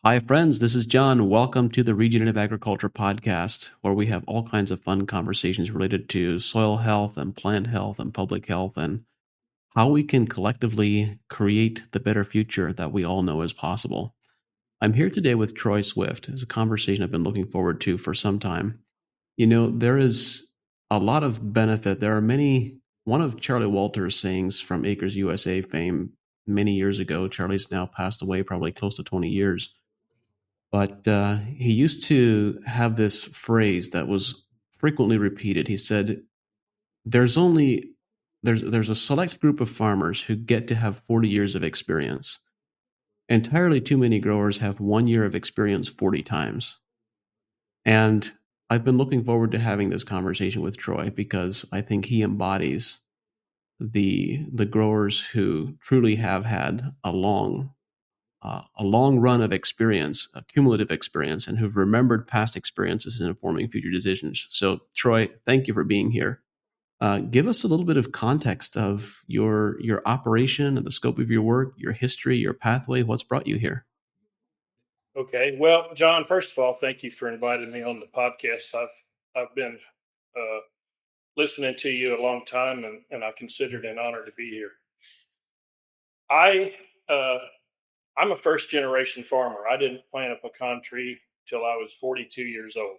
Hi, friends. This is John. Welcome to the Regenerative Agriculture Podcast, where we have all kinds of fun conversations related to soil health and plant health and public health and how we can collectively create the better future that we all know is possible. I'm here today with Troy Swift. It's a conversation I've been looking forward to for some time. There is a lot of benefit. There are many, one of Charlie Walters' sayings from Acres USA fame many years ago. Charlie's now passed away, probably close to 20 years, but he used to have this phrase that was frequently repeated. He said, "There's only there's a select group of farmers who get to have 40 years of experience. Entirely too many growers have 1 year of experience 40 times." And I've been looking forward to having this conversation with Troy because I think he embodies the growers who truly have had a long run of experience, a cumulative experience, and who've remembered past experiences in informing future decisions. So, Troy, thank you for being here. Give us a little bit of context of your operation and the scope of your work, your history, your pathway. What's brought you here? Okay. Well, John, first of all, thank you for inviting me on the podcast. I've been uh, listening to you a long time, and I consider it an honor to be here. I uh, I'm a first generation farmer. I didn't plant a pecan tree till I was 42 years old,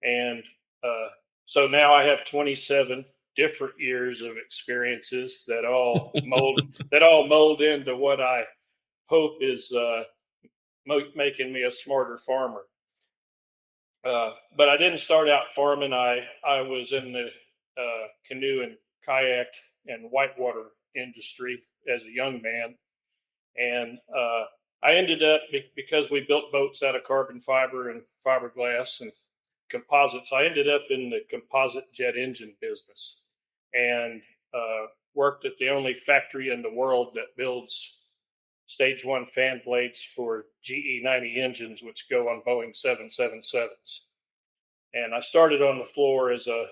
and uh, so now I have 27 different years of experiences that all mold into what I hope is making me a smarter farmer. But I didn't start out farming. I was in the canoe and kayak and whitewater industry as a young man, and I ended up because we built boats out of carbon fiber and fiberglass and composites. I ended up in the composite jet engine business, and worked at the only factory in the world that builds stage one fan blades for GE 90 engines, which go on Boeing 777s. And I started on the floor as a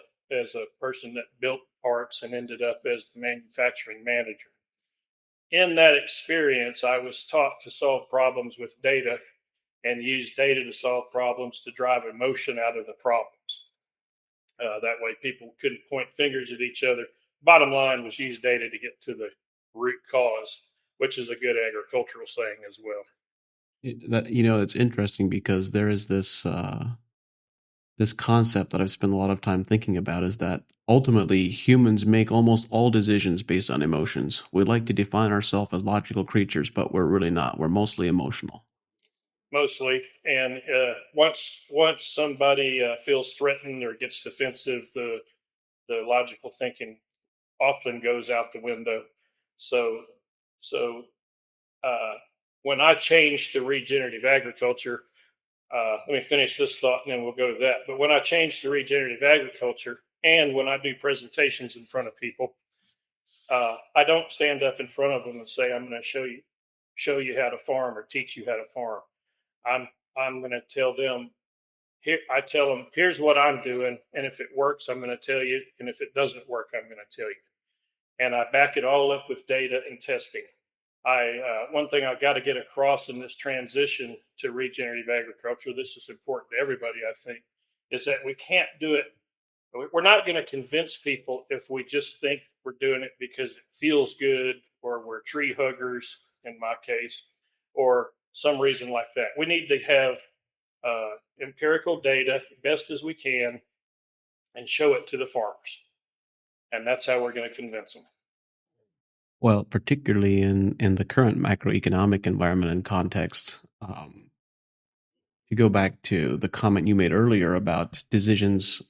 person that built parts and ended up as the manufacturing manager. In that experience, I was taught to solve problems with data and use data to solve problems to drive emotion out of the problems. That way, people couldn't point fingers at each other. Bottom line was use data to get to the root cause, which is a good agricultural saying as well. It's interesting because there is this concept that I've spent a lot of time thinking about is that ultimately humans make almost all decisions based on emotions. We like to define ourselves as logical creatures, but we're really not. We're mostly emotional. Mostly. And once somebody feels threatened or gets defensive, the logical thinking often goes out the window. So so uh, when I changed to regenerative agriculture, let me finish this thought and then we'll go to that. But when I changed to regenerative agriculture, and when I do presentations in front of people, I don't stand up in front of them and say I'm going to show you how to farm or teach you how to farm. I'm I'm going to tell them here. I tell them here's what I'm doing, and if it works, I'm going to tell you, and if it doesn't work, I'm going to tell you. And I back it all up with data and testing. I One thing I've got to get across in this transition to regenerative agriculture. This is important to everybody, I think, is that we can't do it. We're not going to convince people if we just think we're doing it because it feels good or we're tree huggers, in my case, or some reason like that. We need to have empirical data best as we can and show it to the farmers. And that's how we're going to convince them. Well, particularly in the current macroeconomic environment and context, if you go back to the comment you made earlier about decisions,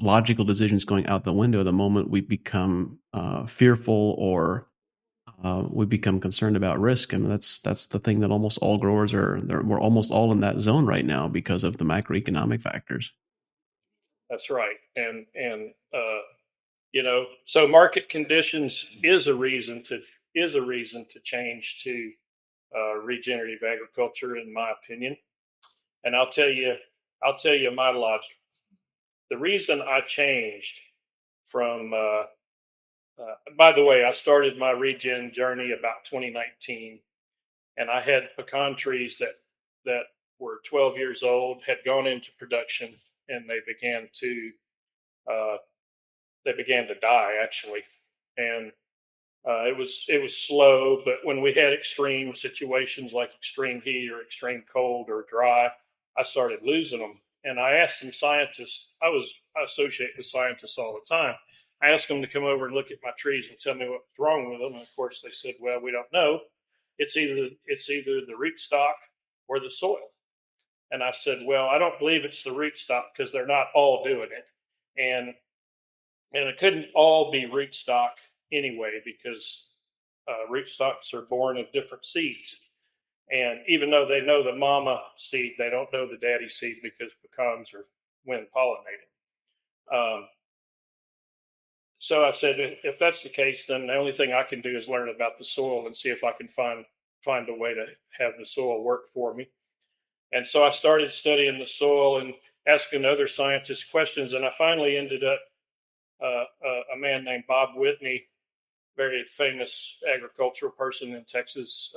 logical decisions going out the window the moment we become fearful or we become concerned about risk, and that's the thing that almost all growers are. We're almost all in that zone right now because of the macroeconomic factors. That's right. So market conditions is a reason to change to regenerative agriculture, in my opinion. And I'll tell you my logic. The reason I changed from by the way, I started my regen journey about 2019, and I had pecan trees that that were 12 years old had gone into production, and uh, they began to die actually, and it was slow. But when we had extreme situations like extreme heat or extreme cold or dry, I started losing them. And I asked some scientists. I associate with scientists all the time. I asked them to come over and look at my trees and tell me what was wrong with them. And of course, they said, "Well, we don't know. It's either the root stock or the soil." And I said, "Well, I don't believe it's the root stock because they're not all doing it, and it couldn't all be root stock anyway because root stocks are born of different seeds. And even though they know the mama seed, they don't know the daddy seed because pecans are wind pollinated." Um, so I said, if that's the case, then the only thing I can do is learn about the soil and see if I can find a way to have the soil work for me. And so I started studying the soil and asking other scientists questions, and I finally ended up a man named Bob Whitney, very famous agricultural person in Texas,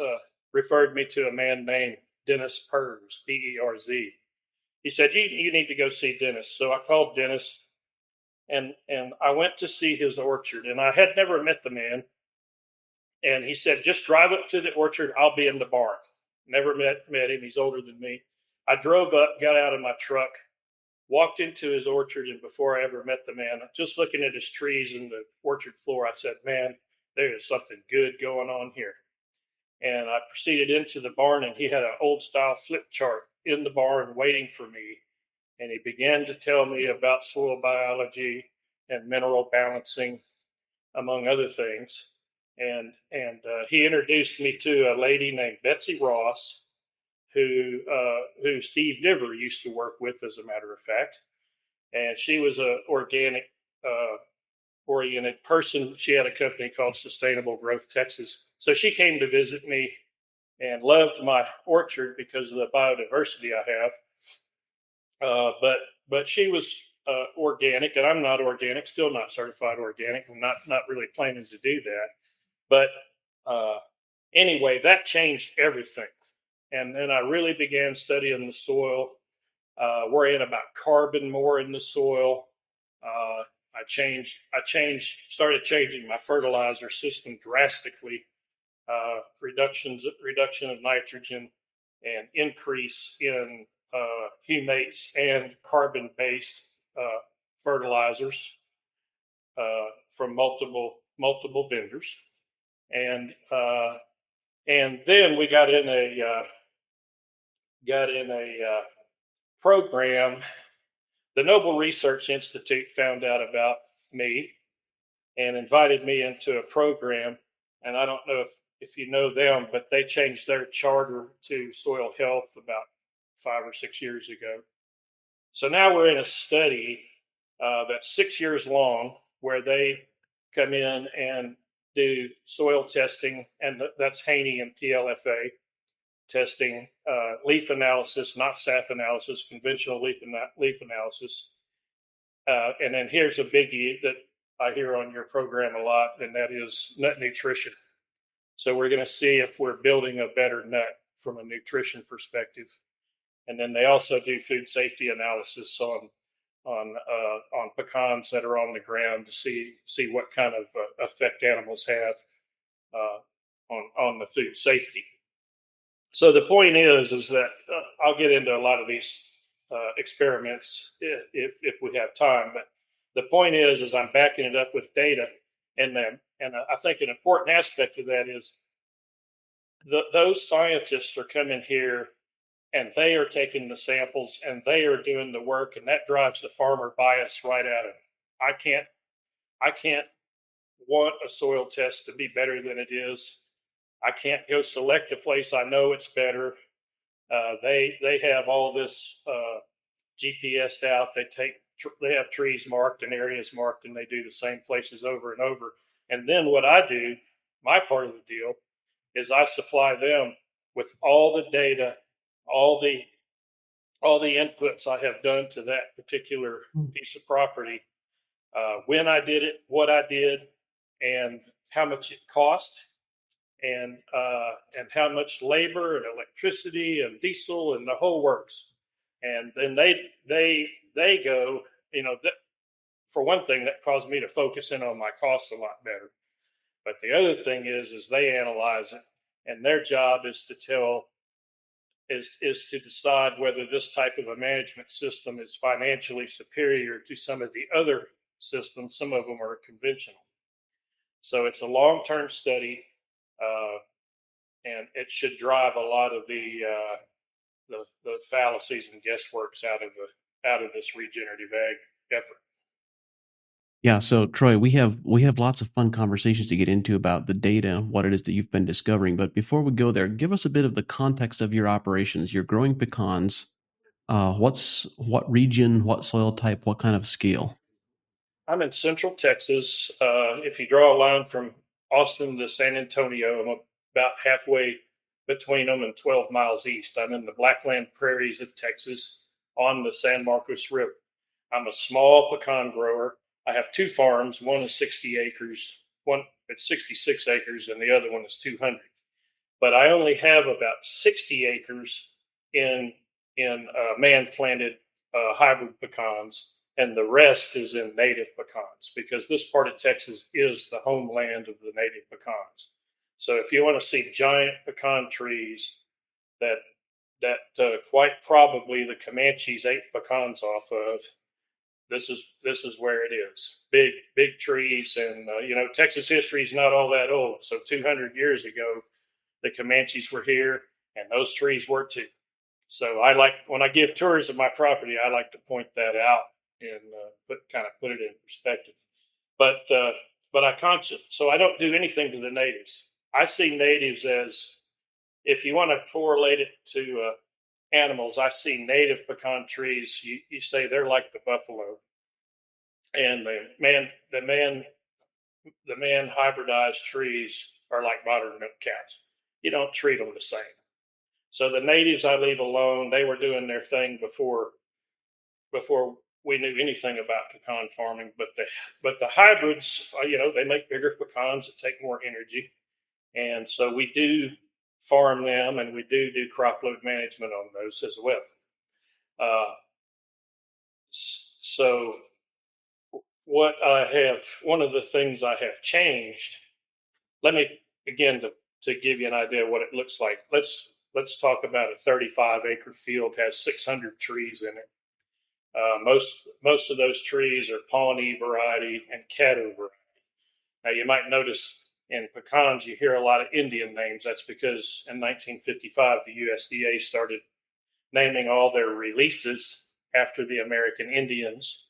referred me to a man named Dennis Perz, Perz. He said, you need to go see Dennis. So I called Dennis, and I went to see his orchard, and I had never met the man. And he said, just drive up to the orchard. I'll be in the barn. Never met him. He's older than me. I drove up, got out of my truck, walked into his orchard, and before I ever met the man, just looking at his trees and the orchard floor, I said, "Man, there is something good going on here." And I proceeded into the barn, and he had an old style flip chart in the barn waiting for me. And he began to tell me about soil biology and mineral balancing, among other things. And he introduced me to a lady named Betsy Ross, who Steve Diver used to work with, as a matter of fact. And she was a organic oriented person. She had a company called Sustainable Growth Texas. So she came to visit me and loved my orchard because of the biodiversity I have. But she was organic, and I'm not organic, still not certified organic. I'm not really planning to do that. But uh, anyway, that changed everything. And then I really began studying the soil, worrying about carbon more in the soil. Started changing my fertilizer system drastically. Reduction of nitrogen, and increase in humates and carbon-based fertilizers from multiple vendors, and then we got in a program. The Noble Research Institute found out about me and invited me into a program. And I don't know if you know them, but they changed their charter to soil health about 5 or 6 years ago. So now we're in a study that's 6 years long, where they come in and do soil testing, and that's Haney and PLFA testing, leaf analysis, not sap analysis, conventional leaf analysis. And then here's a biggie that I hear on your program a lot, and that is nut nutrition. So we're going to see if we're building a better nut from a nutrition perspective. And then they also do food safety analysis on pecans that are on the ground to see what kind of effect animals have on the food safety. So the point is that I'll get into a lot of these experiments if we have time. But the point is I'm backing it up with data, and I think an important aspect of that is those scientists are coming here, and they are taking the samples, and they are doing the work, and that drives the farmer bias right at it. I can't want a soil test to be better than it is. I can't go select a place I know it's better. They have all this GPSed out. They have trees marked and areas marked, and they do the same places over and over. And then what I do, my part of the deal, is I supply them with all the data, all the inputs I have done to that particular piece of property, when I did it, what I did, and how much it cost, and how much labor and electricity and diesel and the whole works. And then they go, that, for one thing, that caused me to focus in on my costs a lot better. But the other thing is they analyze it, and their job is to tell is to decide whether this type of a management system is financially superior to some of the other systems. Some of them are conventional. So it's a long-term study, uh, and it should drive a lot of the fallacies and guessworks out of this regenerative ag effort. Yeah, so Troy, we have lots of fun conversations to get into about the data, what it is that you've been discovering. But before we go there, give us a bit of the context of your operations. You're growing pecans. What region, what soil type, what kind of scale? I'm in Central Texas. If you draw a line from Austin to San Antonio, I'm about halfway between them and 12 miles east. I'm in the Blackland prairies of Texas on the San Marcos River. I'm a small pecan grower. I have two farms. One is 60 acres. One it's 66 acres, and the other one is 200. But I only have about 60 acres in man planted hybrid pecans, and the rest is in native pecans because this part of Texas is the homeland of the native pecans. So if you want to see giant pecan trees that quite probably the Comanches ate pecans off of, this is where it is. Big trees, and Texas history is not all that old. So 200 years ago, the Comanches were here, and those trees were too. So I like when I give tours of my property, I like to point that out and put it in perspective. But so I don't do anything to the natives. I see natives as, if you want to correlate it to animals, I see native pecan trees. You say they're like the buffalo, and the man hybridized trees are like modern milk cows. You don't treat them the same. So the natives I leave alone. They were doing their thing before we knew anything about pecan farming. But the hybrids, they make bigger pecans that take more energy, and so we do farm them, and we do crop load management on those as well. Uh, so one of the things I have changed. Let me again to give you an idea of what it looks like. Let's talk about a 35-acre field has 600 trees in it. Most of those trees are Pawnee variety and Caddo variety. Now you might notice in pecans you hear a lot of Indian names. That's because in 1955 the USDA started naming all their releases after the American Indians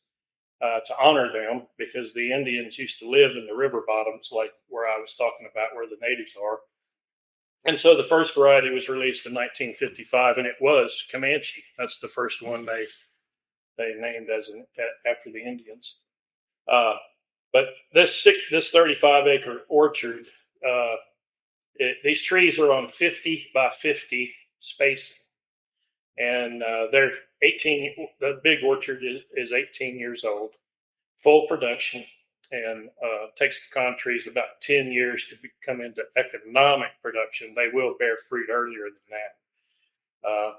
to honor them, because the Indians used to live in the river bottoms, like where I was talking about, where the natives are. And so the first variety was released in 1955, and it was Comanche. That's the first one they named after the Indians. Uh, but this 35-acre orchard, these trees are on 50 by 50 spacing, and they're 18. The big orchard is 18 years old, full production, and takes pecan trees about 10 years to come into economic production. They will bear fruit earlier than that.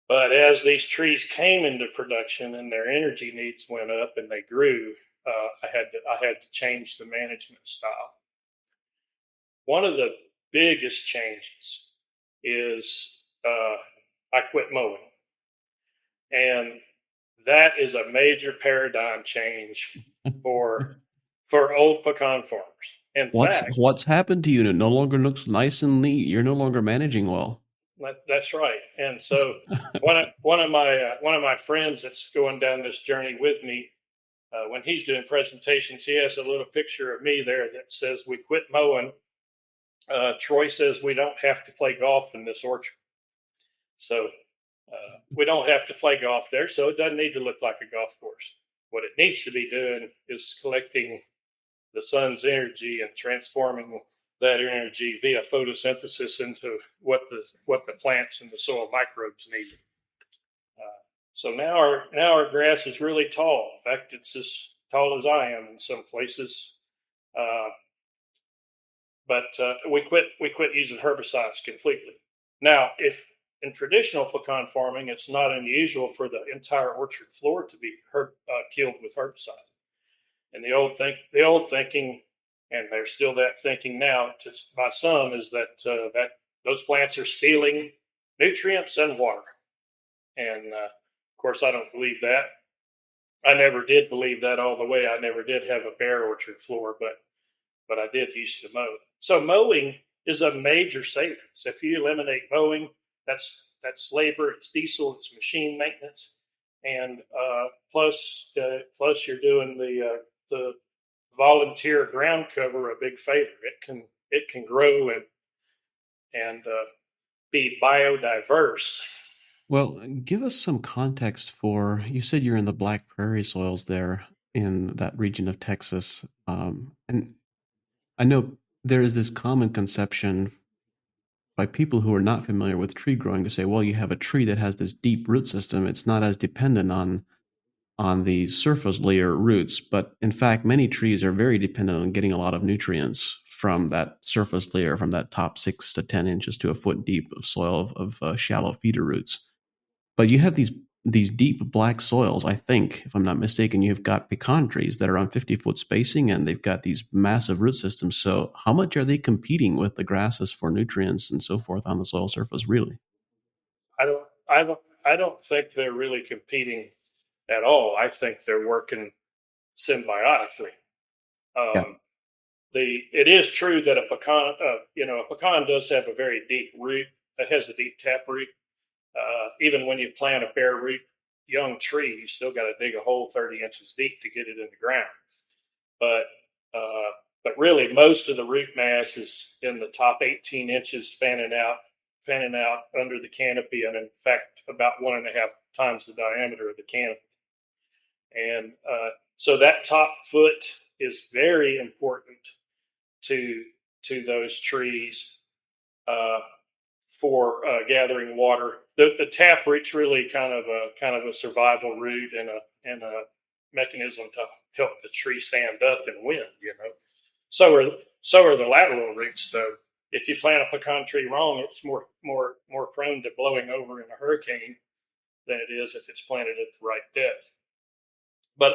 But as these trees came into production and their energy needs went up and they grew, I had to change the management style. One of the biggest changes is I quit mowing, and that is a major paradigm change for old pecan farmers. In fact, What's happened to you? It no longer looks nice and neat. You're no longer managing well. that's right. And so one of my friends that's going down this journey with me, when he's doing presentations, he has a little picture of me there that says, "We quit mowing." Troy says we don't have to play golf in this orchard. So we don't have to play golf there, so it doesn't need to look like a golf course. What it needs to be doing is collecting the sun's energy and transforming that energy via photosynthesis into what the plants and the soil microbes need. So now our grass is really tall. In fact, it's as tall as I am in some places. Uh, but we quit using herbicides completely. Now, if in traditional pecan farming, it's not unusual for the entire orchard floor to be killed with herbicide. And the old thinking, and there's still that thinking now to, by some, is that those plants are stealing nutrients and water. And of course, I don't believe that. I never did believe that all the way. I never did have a bare orchard floor, but I did used to mow. So mowing is a major savings. If you eliminate mowing, that's labor, it's diesel, it's machine maintenance, and plus you're doing the volunteer ground cover a big favor. It can grow and be biodiverse. Well, give us some context for you said you're in the Black Prairie soils there in that region of Texas. And I know there is this common conception by people who are not familiar with tree growing to say, well, you have a tree that has this deep root system. It's not as dependent on the surface layer roots, but in fact, many trees are very dependent on getting a lot of nutrients from that surface layer, from that top 6 to 10 inches to a foot deep of soil of shallow feeder roots. But you have these deep black soils. I think, if I'm not mistaken, you've got pecan trees that are on 50-foot spacing, and they've got these massive root systems. So, how much are they competing with the grasses for nutrients and so forth on the soil surface? Really? I don't think they're really competing at all. I think they're working symbiotically. Yeah. Um, it is true that a pecan does have a very deep root. It has a deep tap root. Even when you plant a bare root young tree, you still got to dig a hole 30 inches deep to get it in the ground. But uh, but really, most of the root mass is in the top 18 inches, fanning out under the canopy, and in fact, about 1.5 times the diameter of the canopy. And so that top foot is very important to those trees uh, for gathering water. The tap root's really kind of a survival root and a mechanism to help the tree stand up and wind. So are so are the lateral roots though. If you plant a pecan tree wrong, it's more prone to blowing over in a hurricane than it is if it's planted at the right depth. But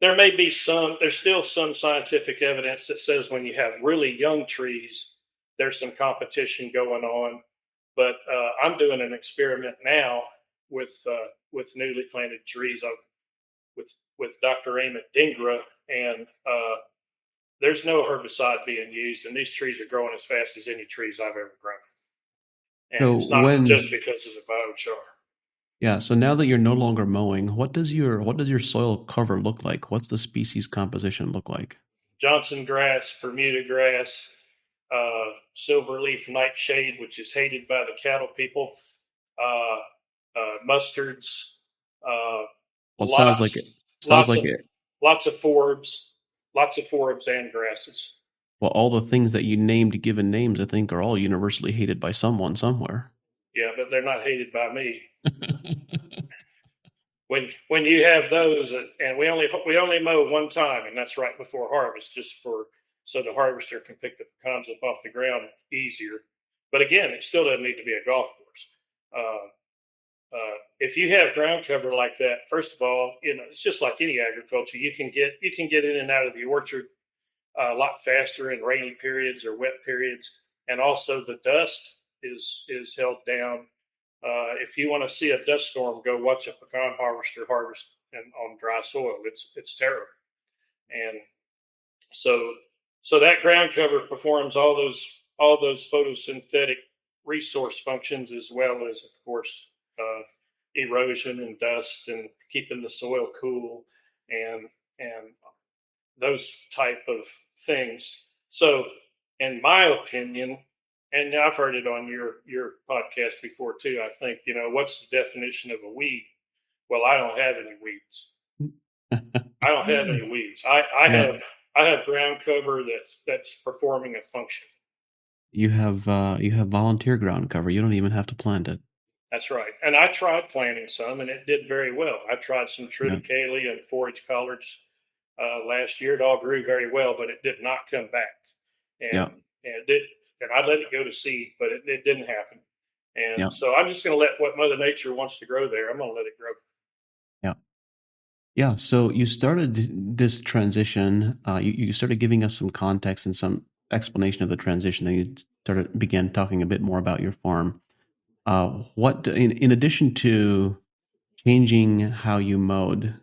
there's still some scientific evidence that says when you have really young trees, there's some competition going on. But I'm doing an experiment now with newly planted trees with Dr. Amit Dingra, and there's no herbicide being used, and these trees are growing as fast as any trees I've ever grown. And So it's not when just because of the biochar. yeah, so now that you're no longer mowing, what does your soil cover look like? What's the species composition look like? Johnson grass, Bermuda grass, silverleaf nightshade, which is hated by the cattle people, uh, mustards, uh, Well, it sounds like lots, it sounds lots like of, it. lots of forbs and grasses. Well, all the things that you named, given names, I think, are all universally hated by someone somewhere. Yeah, but they're not hated by me. When you have those, and we only mow one time, and that's right before harvest, just for so the harvester can pick the pecans up off the ground easier. But again, it still doesn't need to be a golf course. If you have ground cover like that, first of all, it's just like any agriculture. You can get in and out of the orchard a lot faster in rainy periods or wet periods, and also the dust is held down. If you want to see a dust storm, go watch a pecan harvester harvest on dry soil. It's terrible, and so that ground cover performs all those photosynthetic resource functions, as well as, of course, erosion and dust and keeping the soil cool and and those type of things. So, in my opinion, and I've heard it on your podcast before too. I think what's the definition of a weed? Well, I don't have any weeds. I don't have any weeds. I Yeah, have ground cover that's performing a function. you have volunteer ground cover. You don't even have to plant it. That's right. And I tried planting some, and it did very well. I tried some Yeah. triticale and forage collards last year. It all grew very well, but it did not come back. and Yeah. and I let it go to seed, but it didn't happen. And Yeah. so I'm just going to let what Mother Nature wants to grow there. I'm going to let it grow. Yeah. Yeah. So you started this transition. You started giving us some context and some explanation of the transition. Then you began talking a bit more about your farm. What in addition to changing how you mowed,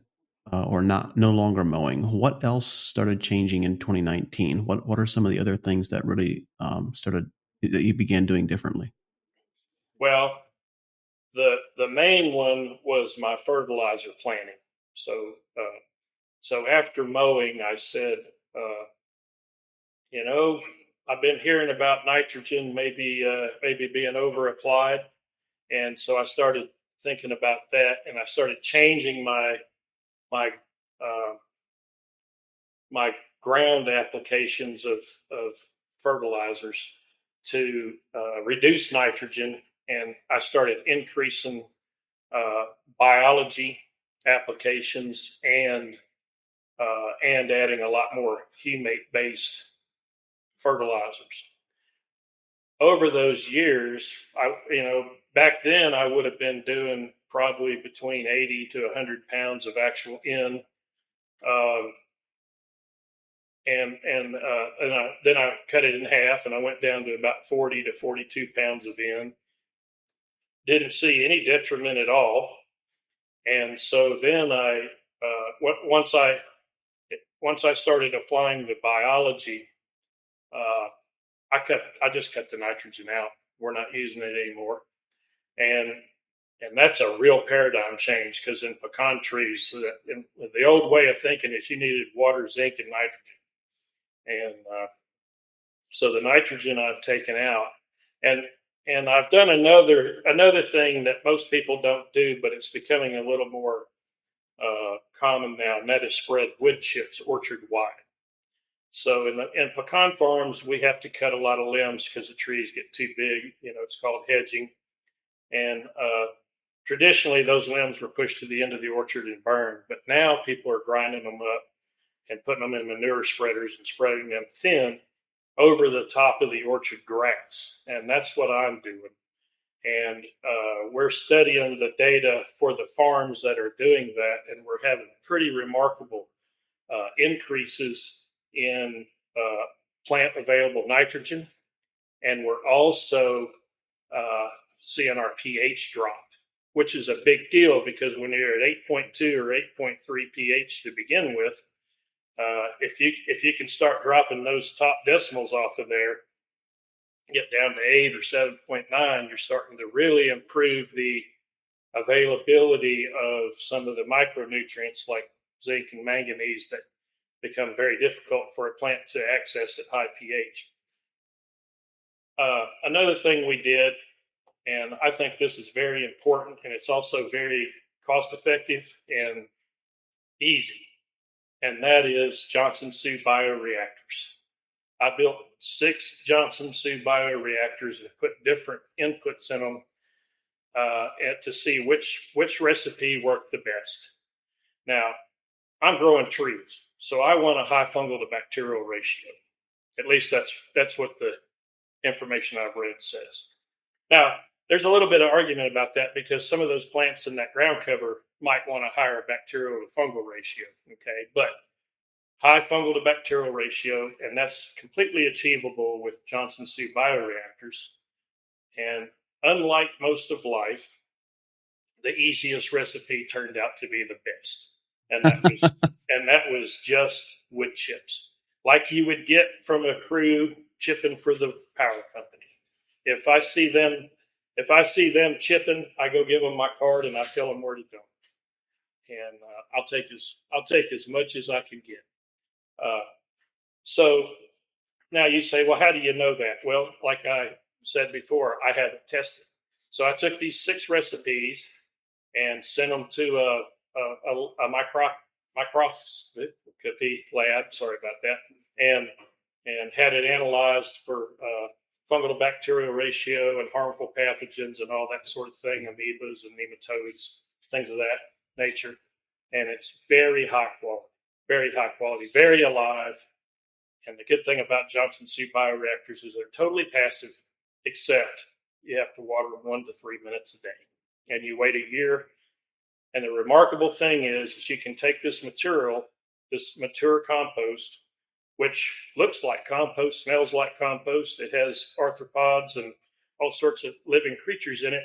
or no longer mowing, what else started changing in 2019? What are some of the other things that really started that you began doing differently? Well, the main one was my fertilizer planting. So so after mowing, I said, uh, you know, I've been hearing about nitrogen maybe being over applied, and so I started thinking about that, and I started changing my uh, my ground applications of fertilizers to reduce nitrogen, and I started increasing uh, biology applications and adding a lot more humate based fertilizers. Over those years, back then I would have been doing probably between 80 to 100 pounds of actual N, um, then I cut it in half and I went down to about 40 to 42 pounds of N. Didn't see any detriment at all, and so then once I started applying the biology, uh, I just cut the nitrogen out. We're not using it anymore, and that's a real paradigm change because in pecan trees, the old way of thinking is you needed water, zinc, and nitrogen, and so the nitrogen I've taken out, and I've done another thing that most people don't do, but it's becoming a little more common now, and that is spread wood chips orchard wide. So in pecan farms, we have to cut a lot of limbs because the trees get too big. It's called hedging, and traditionally those limbs were pushed to the end of the orchard and burned. But now people are grinding them up and putting them in manure spreaders and spreading them thin over the top of the orchard grass, and that's what I'm doing. And we're studying the data for the farms that are doing that, and we're having pretty remarkable increases in uh, plant available nitrogen, and we're also uh, seeing our pH drop, which is a big deal because when you're at 8.2 or 8.3 pH to begin with, if you can start dropping those top decimals off of there, get down to 8 or 7.9, you're starting to really improve the availability of some of the micronutrients like zinc and manganese that become very difficult for a plant to access at high pH. Another thing we did, and I think this is very important, and it's also very cost effective and easy, and that is Johnson Sioux bioreactors. I built 6 Johnson Sioux bioreactors and put different inputs in them to see which recipe worked the best. Now, I'm growing trees, so I want a high fungal to bacterial ratio. At least that's what the information I've read says. Now, there's a little bit of argument about that because some of those plants in that ground cover might want a higher bacterial to fungal ratio. Okay, but high fungal to bacterial ratio, and that's completely achievable with Johnson Sioux bioreactors. And unlike most of life, the easiest recipe turned out to be the best, and that was just wood chips, like you would get from a crew chipping for the power company. If I see them, if I see them chipping, I go give them my card and I tell them where to go, and I'll take as much as I can get. Uh, so now you say, well, how do you know that? Well, like I said before, I had it tested. So I took these 6 recipes and sent them to a microscopy lab. Sorry about that, and had it analyzed for fungal to bacterial ratio and harmful pathogens and all that sort of thing, amoebas and nematodes, things of that nature. And it's very high quality, very high quality, very alive, And the good thing about Johnson Sea bioreactors is they're totally passive, except you have to water them 1 to 3 minutes a day. And you wait a year. And the remarkable thing is you can take this material, this mature compost, which looks like compost, smells like compost. It has arthropods and all sorts of living creatures in it,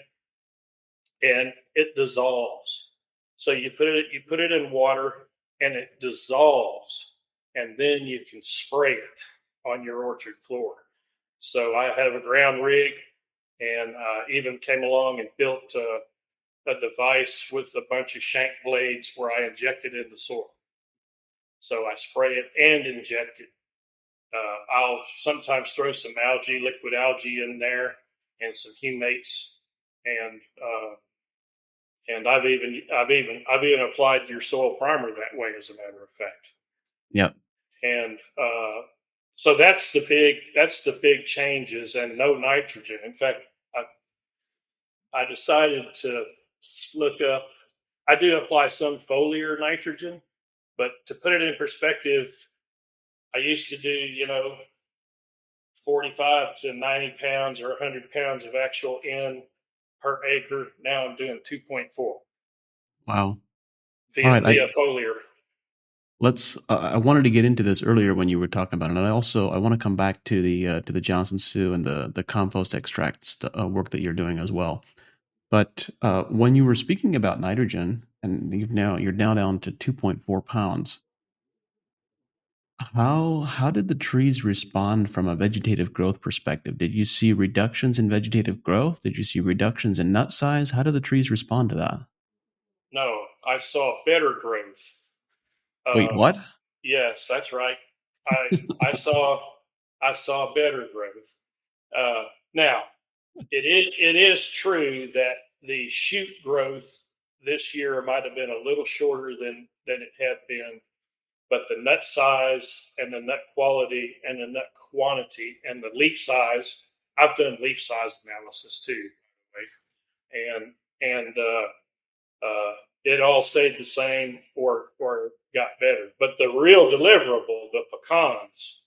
and it dissolves. So you put it in water, and it dissolves, and then you can spray it on your orchard floor. So I have a ground rig, and even came along and built a device with a bunch of shank blades where I inject it in the soil. So I spray it and inject it. I'll sometimes throw some algae, liquid algae in there, and some humates, and I've even applied your soil primer that way, as a matter of fact. Yep. And so that's the big changes, and no nitrogen. In fact, I decided to look up. I do apply some foliar nitrogen, but to put it in perspective, I used to do 45 to 90 pounds or 100 pounds of actual N per acre. Now I'm doing 2.4 Wow. All via right. via foliar. Let's. I wanted to get into this earlier when you were talking about it, and I want to come back to the Johnson Sioux and the compost extract work that you're doing as well. But when you were speaking about nitrogen, and you're now down to 2.4 pounds, how did the trees respond from a vegetative growth perspective? Did you see reductions in vegetative growth? Did you see reductions in nut size? How did the trees respond to that? No, I saw better growth. Wait, Um, what? yes, that's right. I saw better growth. Now it is true that the shoot growth this year might have been a little shorter than it had been, but the nut size and the nut quality and the nut quantity and the leaf size. I've done leaf size analysis too, by the way, and it all stayed the same or got better. But the real deliverable, the pecans,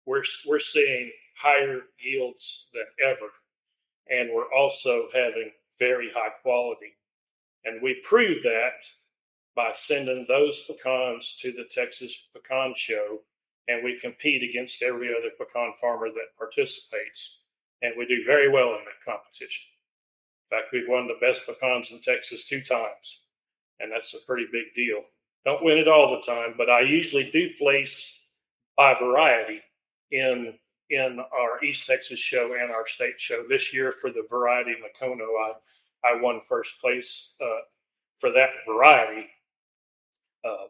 we're seeing higher yields than ever, and we're also having very high quality. And we prove that by sending those pecans to the Texas Pecan Show, and we compete against every other pecan farmer that participates, and we do very well in that competition. In fact, we've won the best pecans in Texas 2 times, and that's a pretty big deal. Don't win it all the time, but I usually do place by variety in our East Texas show and our state show. This year for the variety Macono, I won first place for that variety,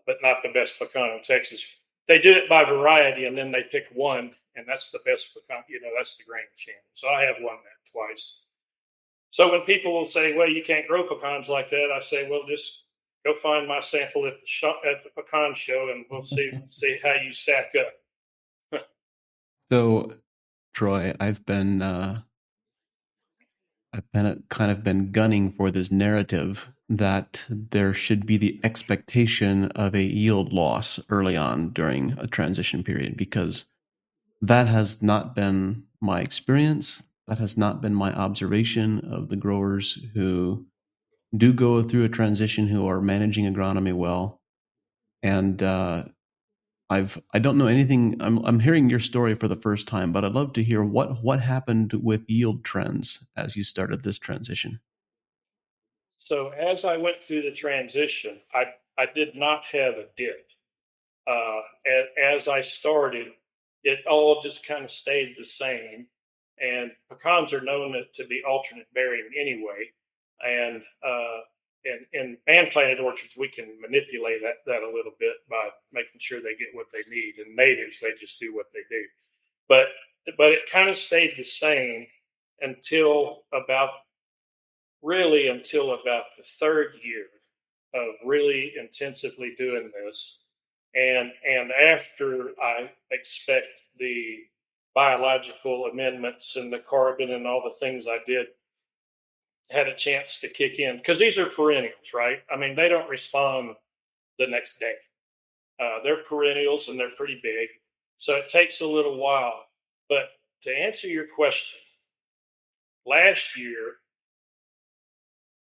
but not the best pecan in Texas. They do it by variety, and then they pick one, and that's the best pecan. That's the grand champion. So I have won that twice. So when people will say, "Well, you can't grow pecans like that," I say, "Well, just go find my sample at the shop, at the pecan show, and we'll see how you stack up." So, Troy, kind of been gunning for this narrative that there should be the expectation of a yield loss early on during a transition period, because that has not been my experience. That has not been my observation of the growers who do go through a transition, who are managing agronomy well. And I don't know anything. I'm hearing your story for the first time, but I'd love to hear what happened with yield trends as you started this transition. So as I went through the transition, I did not have a dip. As I started, it all just kind of stayed the same. And pecans are known to be alternate bearing anyway. And in man planted orchards, we can manipulate that a little bit by making sure they get what they need. And natives, they just do what they do. But it kind of stayed the same until about the third year of really intensively doing this. And after I expect the biological amendments and the carbon and all the things I did had a chance to kick in, because these are perennials, right? I mean, they don't respond the next day. They're perennials and they're pretty big. So it takes a little while. But to answer your question, last year,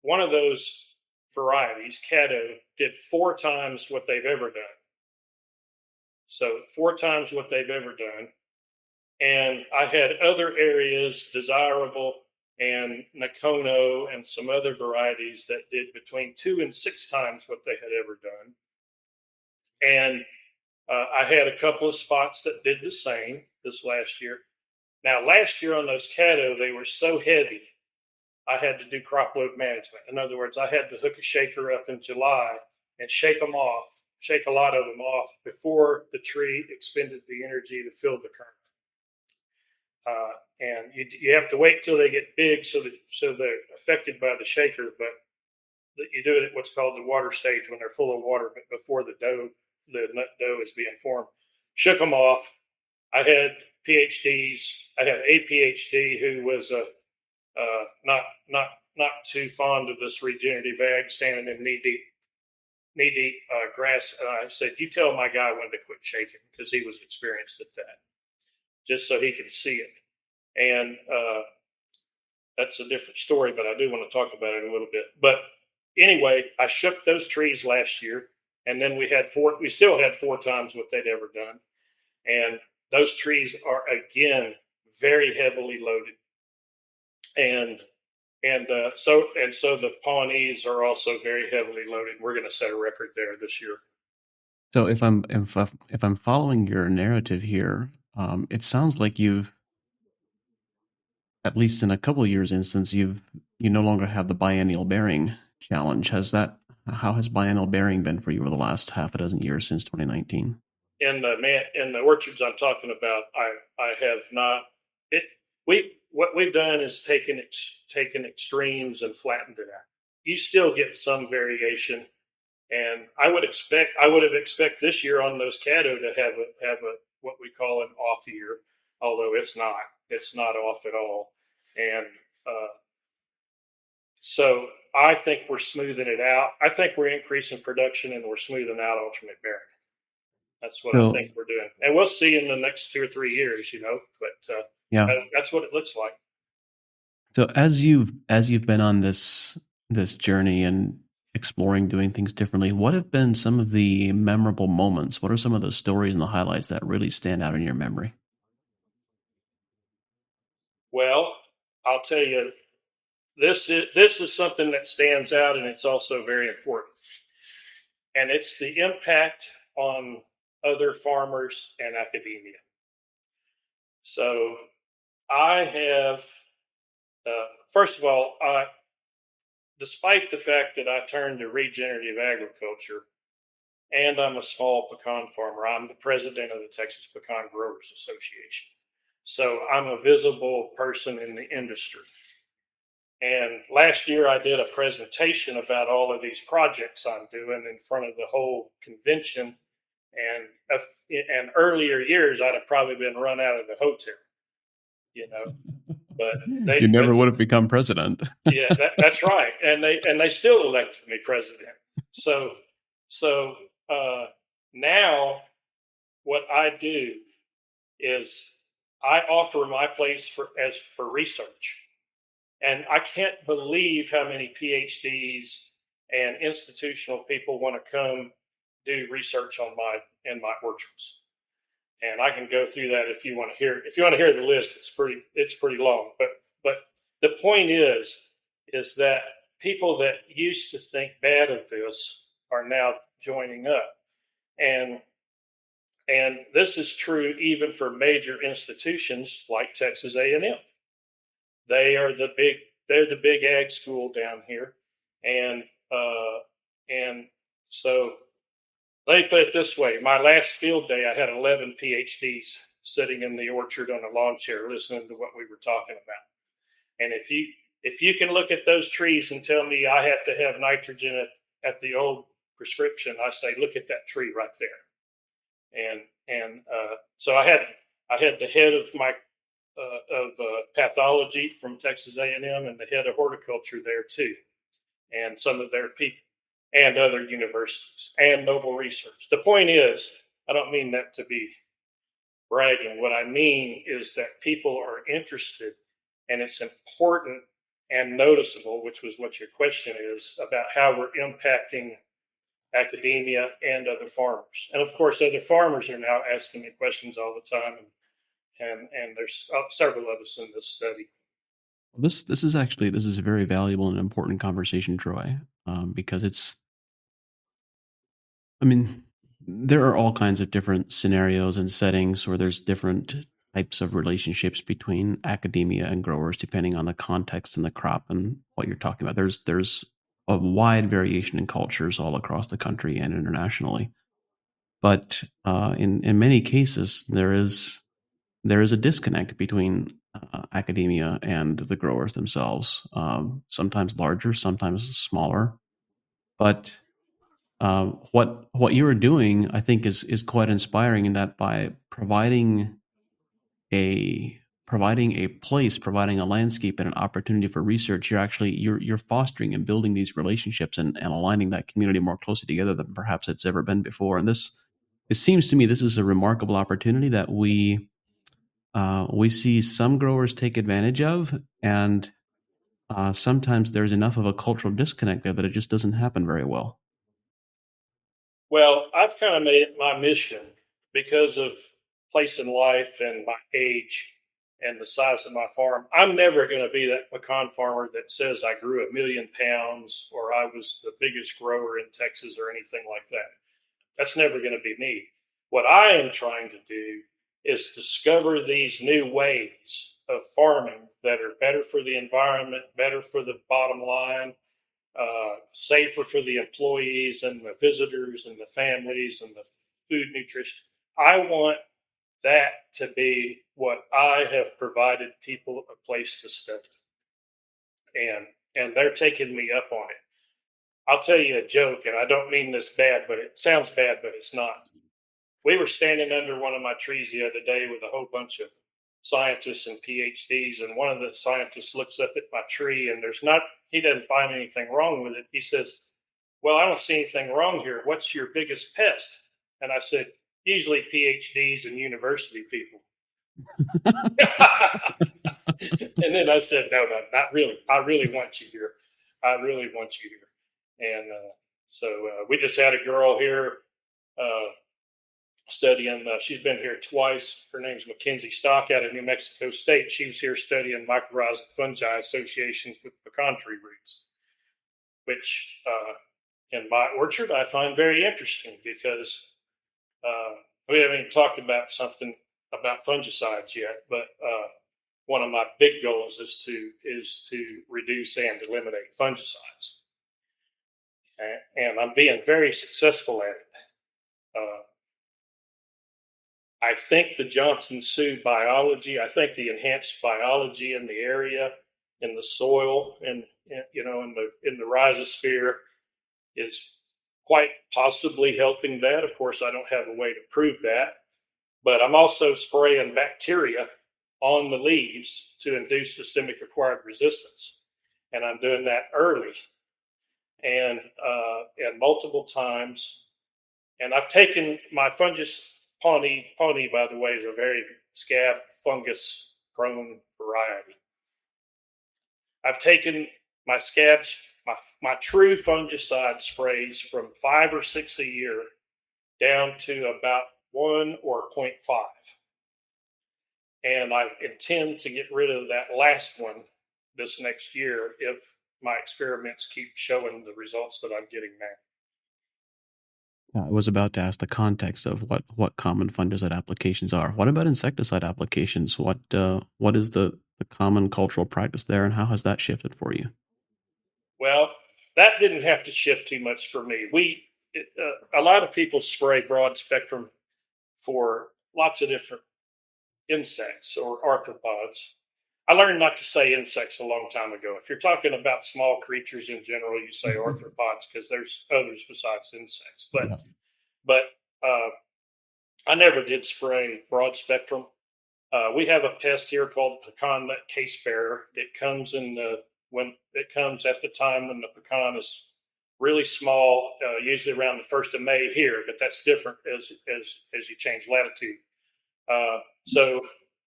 one of those varieties, Caddo, did 4 times what they've ever done. So 4 times what they've ever done. And I had other areas, Desirable and Nakono, and some other varieties that did between 2 and 6 times what they had ever done. And I had a couple of spots that did the same this last year. Now, last year on those Caddo, they were so heavy, I had to do crop load management. In other words, I had to hook a shaker up in July and shake them off, shake a lot of them off before the tree expended the energy to fill the kernel. And you have to wait till they get big so they're affected by the shaker, but you do it at what's called the water stage when they're full of water, but before the nut dough is being formed. Shook them off. I had PhDs. I had a PhD who was not too fond of this regenerative ag, standing in knee deep grass. And I said, "You tell my guy when to quit shaking," because he was experienced at that, just so he could see it. And that's a different story, but I do want to talk about it a little bit. But anyway, I shook those trees last year, and then we still had 4 times what they'd ever done. And those trees are again very heavily loaded. So the Pawnees are also very heavily loaded. We're going to set a record there this year. So if I'm following your narrative here, it sounds like you've, at least in a couple of years instance, you no longer have the biennial bearing challenge. How has biennial bearing been for you over the last half a dozen years since 2019? In the orchards I'm talking about, I have not. What we've done is taken extremes and flattened it out. You still get some variation, and I would have expected this year on those Caddo to have a what we call an off year, although it's not off at all. And so I think we're smoothing it out. I think we're increasing production and we're smoothing out alternate bearing. That's what I So think we're doing, and we'll see in the next 2 or 3 years, But yeah. that's what it looks like. So as you've been on this journey and exploring doing things differently, what have been some of the memorable moments? What are some of the stories and the highlights that really stand out in your memory? Well, I'll tell you, this is something that stands out, and it's also very important, and it's the impact on other farmers and academia. So I have, first of all, despite the fact that I turned to regenerative agriculture and I'm a small pecan farmer, I'm the president of the Texas Pecan Growers Association. So I'm a visible person in the industry. And last year I did a presentation about all of these projects I'm doing in front of the whole convention. And in earlier years, I'd have probably been run out of the hotel, but You never would have become president. Yeah, that's right. And they still elected me president. So now what I do is I offer my place for research. And I can't believe how many PhDs and institutional people want to come do research in my orchards. And I can go through that if you want to hear. If you want to hear the list, it's pretty long. But the point is that people that used to think bad of this are now joining up, and this is true even for major institutions like Texas A&M. They're the big ag school down here, and so let me put it this way: my last field day, I had 11 PhDs sitting in the orchard on a lawn chair listening to what we were talking about. And if you can look at those trees and tell me I have to have nitrogen at the old prescription, I say look at that tree right there. And so I had the head of my pathology from Texas A&M and the head of horticulture there too, and some of their people and other universities and Noble Research. The point is, I don't mean that to be bragging. What I mean is that people are interested, and it's important and noticeable, which was what your question is, about how we're impacting academia and other farmers. And of course, other farmers are now asking me questions all the time, and there's several of us in this study. This is a very valuable and important conversation, Troy, because it's, I mean, there are all kinds of different scenarios and settings where there's different types of relationships between academia and growers, depending on the context and the crop and what you're talking about. There's a wide variation in cultures all across the country and internationally, but in many cases there is a disconnect between academia and the growers themselves. Sometimes larger, sometimes smaller, but what you are doing, I think, is quite inspiring in that by a providing a landscape and an opportunity for research, you're fostering and building these relationships and aligning that community more closely together than perhaps it's ever been before. And this, it seems to me, this is a remarkable opportunity that we see some growers take advantage of, and sometimes there's enough of a cultural disconnect there that it just doesn't happen very well. Well, I've kind of made it my mission because of place in life and my age and the size of my farm. I'm never going to be that pecan farmer that says I grew 1,000,000 pounds or I was the biggest grower in Texas or anything like that. That's never going to be me. What I am trying to do is discover these new ways of farming that are better for the environment, better for the bottom line, safer for the employees and the visitors and the families and the food nutrition. I want that to be what I have provided people a place to study, and they're taking me up on it. I'll tell you a joke, and I don't mean this bad, but it sounds bad, but it's not. We were standing under one of my trees the other day with a whole bunch of scientists and PhDs, and one of the scientists looks up at my tree, and he doesn't find anything wrong with it. He says, "Well, I don't see anything wrong here. What's your biggest pest?" And I said, "Usually PhDs and university people." And then I said, "No, no, not really. I really want you here. I really want you here." And we just had a girl here uh, studying. She's been here twice. Her name's Mackenzie Stock out of New Mexico State. She was here studying mycorrhizal fungi associations with pecan tree roots, which in my orchard I find very interesting because we haven't even talked about something about fungicides yet. But one of my big goals is to reduce and eliminate fungicides, and I'm being very successful at it. Uh, I think the Johnson Sioux biology, I think the enhanced biology in the area, in the soil, and in the rhizosphere is quite possibly helping that. Of course, I don't have a way to prove that, but I'm also spraying bacteria on the leaves to induce systemic acquired resistance, and I'm doing that early and multiple times. And I've taken my fungus Pawnee, by the way, is a very scab fungus prone variety. I've taken my scabs, my true fungicide sprays from 5 or 6 a year down to about 1 or 0.5. And I intend to get rid of that last one this next year if my experiments keep showing the results that I'm getting now. I was about to ask the context of what common fungicide applications are. What about insecticide applications? What is the common cultural practice there, and how has that shifted for you? Well, that didn't have to shift too much for me. A lot of people spray broad spectrum for lots of different insects or arthropods. I learned not to say insects a long time ago. If you're talking about small creatures in general, you say arthropods because there's others besides insects. But Yeah. but uh, I never did spray broad spectrum. We have a pest here called pecan nut case bearer. It comes at the time when the pecan is really small, usually around the 1st of May here, but that's different as you change latitude. So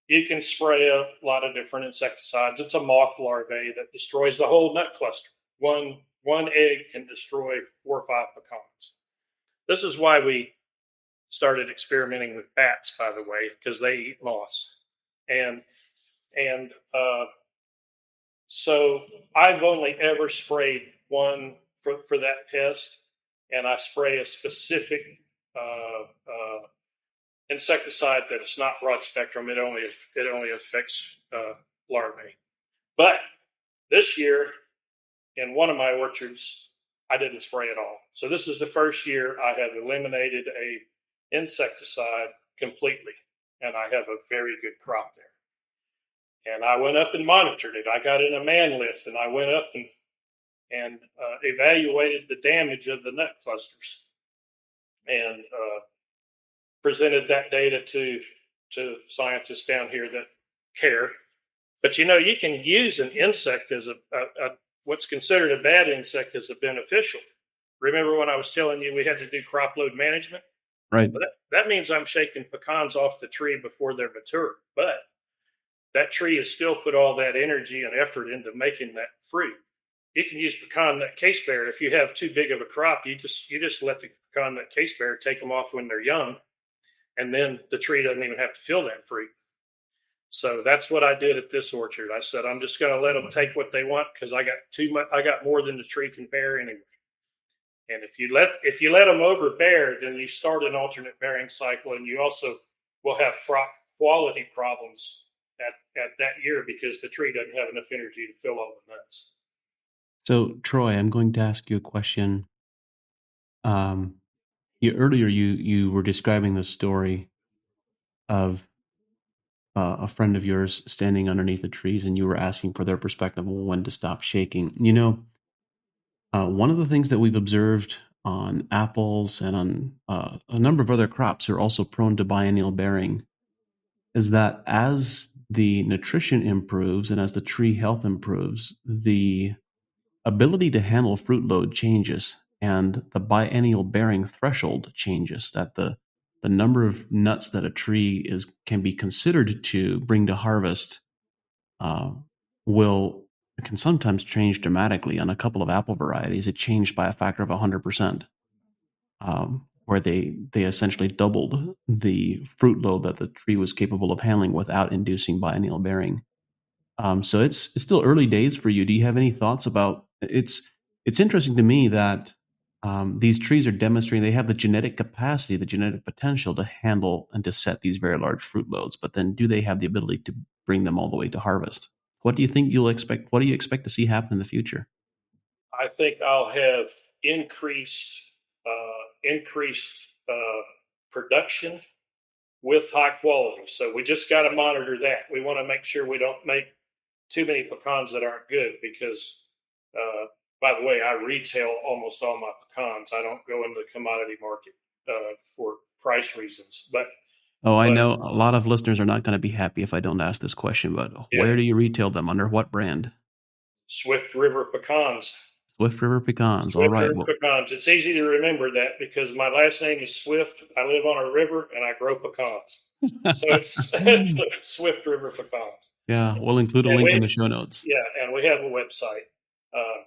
you can spray a lot of different insecticides. It's a moth larvae that destroys the whole nut cluster. One egg can destroy 4 or 5 pecans. This is why we started experimenting with bats, by the way, because they eat moths. And and so I've only ever sprayed one for that pest, and I spray a specific insecticide that is not broad spectrum. It only affects larvae. But this year, in one of my orchards, I didn't spray at all. So this is the first year I have eliminated a insecticide completely, and I have a very good crop there. And I went up and monitored it. I got in a man lift, and I went up and evaluated the damage of the nut clusters, and presented that data to scientists down here that care. But you can use an insect as a what's considered a bad insect as a beneficial. Remember when I was telling you we had to do crop load management? Right. Well, that means I'm shaking pecans off the tree before they're mature. But that tree has still put all that energy and effort into making that fruit. You can use pecan nut case bearer. If you have too big of a crop, you just let the pecan nut case bearer take them off when they're young, and then the tree doesn't even have to feel that fruit. So that's what I did at this orchard. I said I'm just going to let them take what they want because I got too much. I got more than the tree can bear anyway. And if you let them overbear, then you start an alternate bearing cycle, and you also will have crop quality problems at that year because the tree doesn't have enough energy to fill all the nuts. So, Troy, I'm going to ask you a question. Um, you were describing the story of a friend of yours standing underneath the trees, and you were asking for their perspective on when to stop shaking. One of the things that we've observed on apples and on a number of other crops who are also prone to biennial bearing is that as the nutrition improves and as the tree health improves, the ability to handle fruit load changes and the biennial bearing threshold changes, that the number of nuts that a tree is can be considered to bring to harvest uh, will can sometimes change dramatically. On a couple of apple varieties, it changed by a factor of 100%, where they essentially doubled the fruit load that the tree was capable of handling without inducing biennial bearing. So it's still early days for you. Do you have any thoughts about it's? It's interesting to me that these trees are demonstrating they have the genetic capacity, the genetic potential to handle and to set these very large fruit loads. But then, do they have the ability to bring them all the way to harvest? What do you think you'll expect? What do you expect to see happen in the future? I think I'll have increased production with high quality. So we just got to monitor that. We want to make sure we don't make too many pecans that aren't good because, by the way, I retail almost all my pecans. I don't go into the commodity market for price reasons. Oh, I But know a lot of listeners are not going to be happy if I don't ask this question, but yeah, where do you retail them? Under what brand? Swift River pecans. Swift River pecans. All Swift right. River Well, pecans. It's easy to remember that because my last name is Swift. I live on a river and I grow pecans. So it's Swift River pecans. yeah, we'll include a And link in we the show notes. yeah, and we have a website. Uh,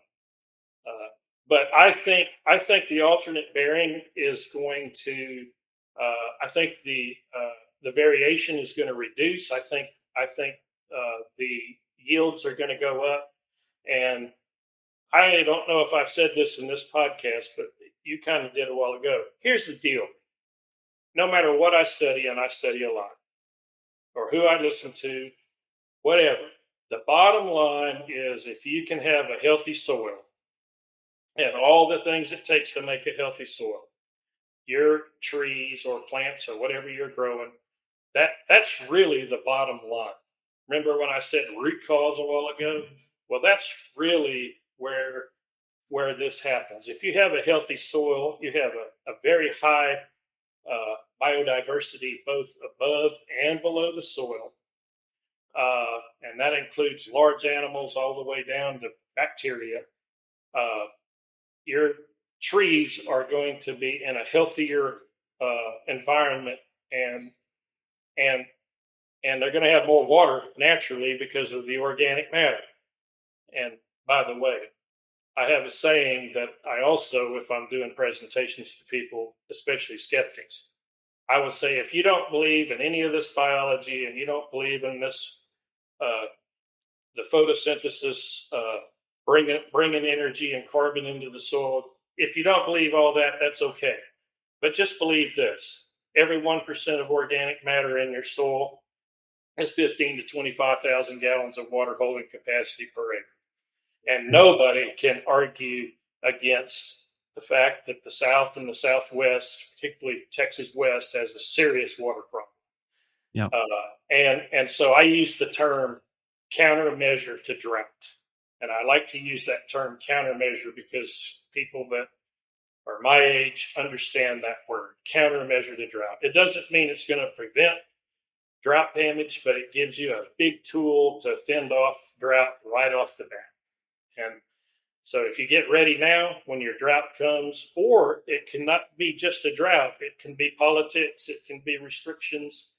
but I think the alternate bearing is going to. I think the variation is going to reduce. I think the yields are going to go up, and I don't know if I've said this in this podcast, but you kind of did a while ago. Here's the deal: no matter what I study, and I study a lot, or who I listen to, whatever. The bottom line is if you can have a healthy soil and all the things it takes to make a healthy soil, your trees or plants or whatever you're growing, that's really the bottom line. Remember when I said root cause a while ago? Well, that's really where this happens. If you have a healthy soil, you have a very high biodiversity both above and below the soil. And that includes large animals all the way down to bacteria. Uh, your trees are going to be in a healthier environment, and and they're going to have more water naturally because of the organic matter. And by the way, I have a saying that I also, if I'm doing presentations to people, especially skeptics, I would say if you don't believe in any of this biology and you don't believe in this, uh, the photosynthesis, bringing energy and carbon into the soil, if you don't believe all that, that's okay. But just believe this: every 1% of organic matter in your soil has 15 to 25,000 gallons of water holding capacity per acre. And nobody can argue against the fact that the South and the Southwest, particularly Texas West, has a serious water problem. Yeah. And so I use the term countermeasure to drought. And I like to use that term countermeasure because people that are my age understand that word, countermeasure to drought. It doesn't mean it's going to prevent drought damage, but it gives you a big tool to fend off drought right off the bat. And so if you get ready now when your drought comes, or it cannot be just a drought, it can be politics, it can be restrictions,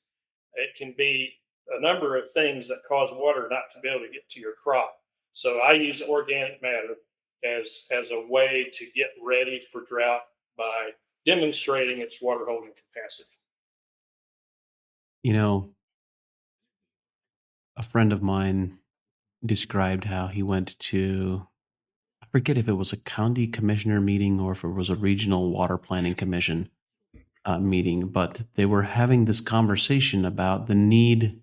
it can be a number of things that cause water not to be able to get to your crop. So I use organic matter as a way to get ready for drought by demonstrating its water holding capacity. You know, a friend of mine described how he went to, I forget if it was a county commissioner meeting or if it was a regional water planning commission meeting, but they were having this conversation about the need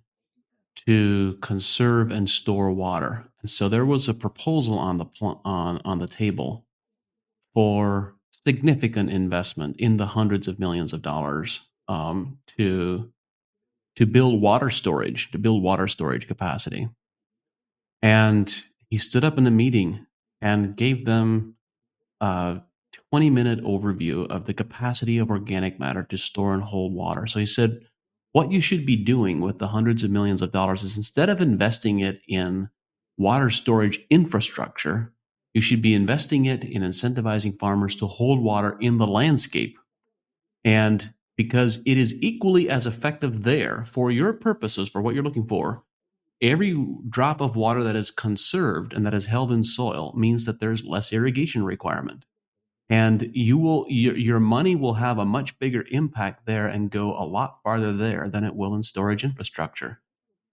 to conserve and store water. And so there was a proposal on on the table for significant investment in the hundreds of millions of dollars to build water storage, to build water storage capacity. And he stood up in the meeting and gave them a 20-minute overview of the capacity of organic matter to store and hold water. So he said, what you should be doing with the hundreds of millions of dollars is instead of investing it in water storage infrastructure, you should be investing it in incentivizing farmers to hold water in the landscape. And because it is equally as effective there for your purposes, for what you're looking for, every drop of water that is conserved and that is held in soil means that there's less irrigation requirement. And your money will have a much bigger impact there and go a lot farther there than it will in storage infrastructure,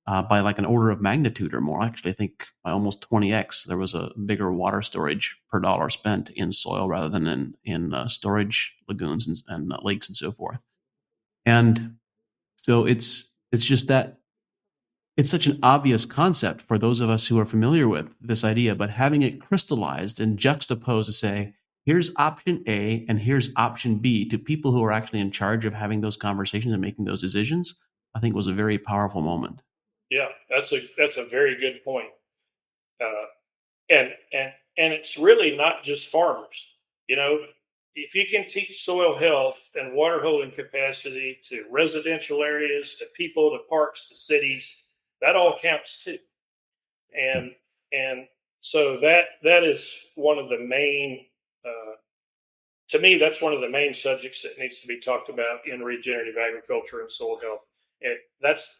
by like an order of magnitude or more. Actually, I think by almost 20x, there was a bigger water storage per dollar spent in soil rather than in storage lagoons and lakes and so forth. And so it's just that it's such an obvious concept for those of us who are familiar with this idea, but having it crystallized and juxtaposed to say, here's option A and here's option B to people who are actually in charge of having those conversations and making those decisions, I think was a very powerful moment. Yeah, that's a very good point. Uh, and it's really not just farmers. You know, if you can teach soil health and water holding capacity to residential areas, to people, to parks, to cities, that all counts too. Yeah. And so that is one of the main. To me, that's one of the main subjects that needs to be talked about in regenerative agriculture and soil health. That's,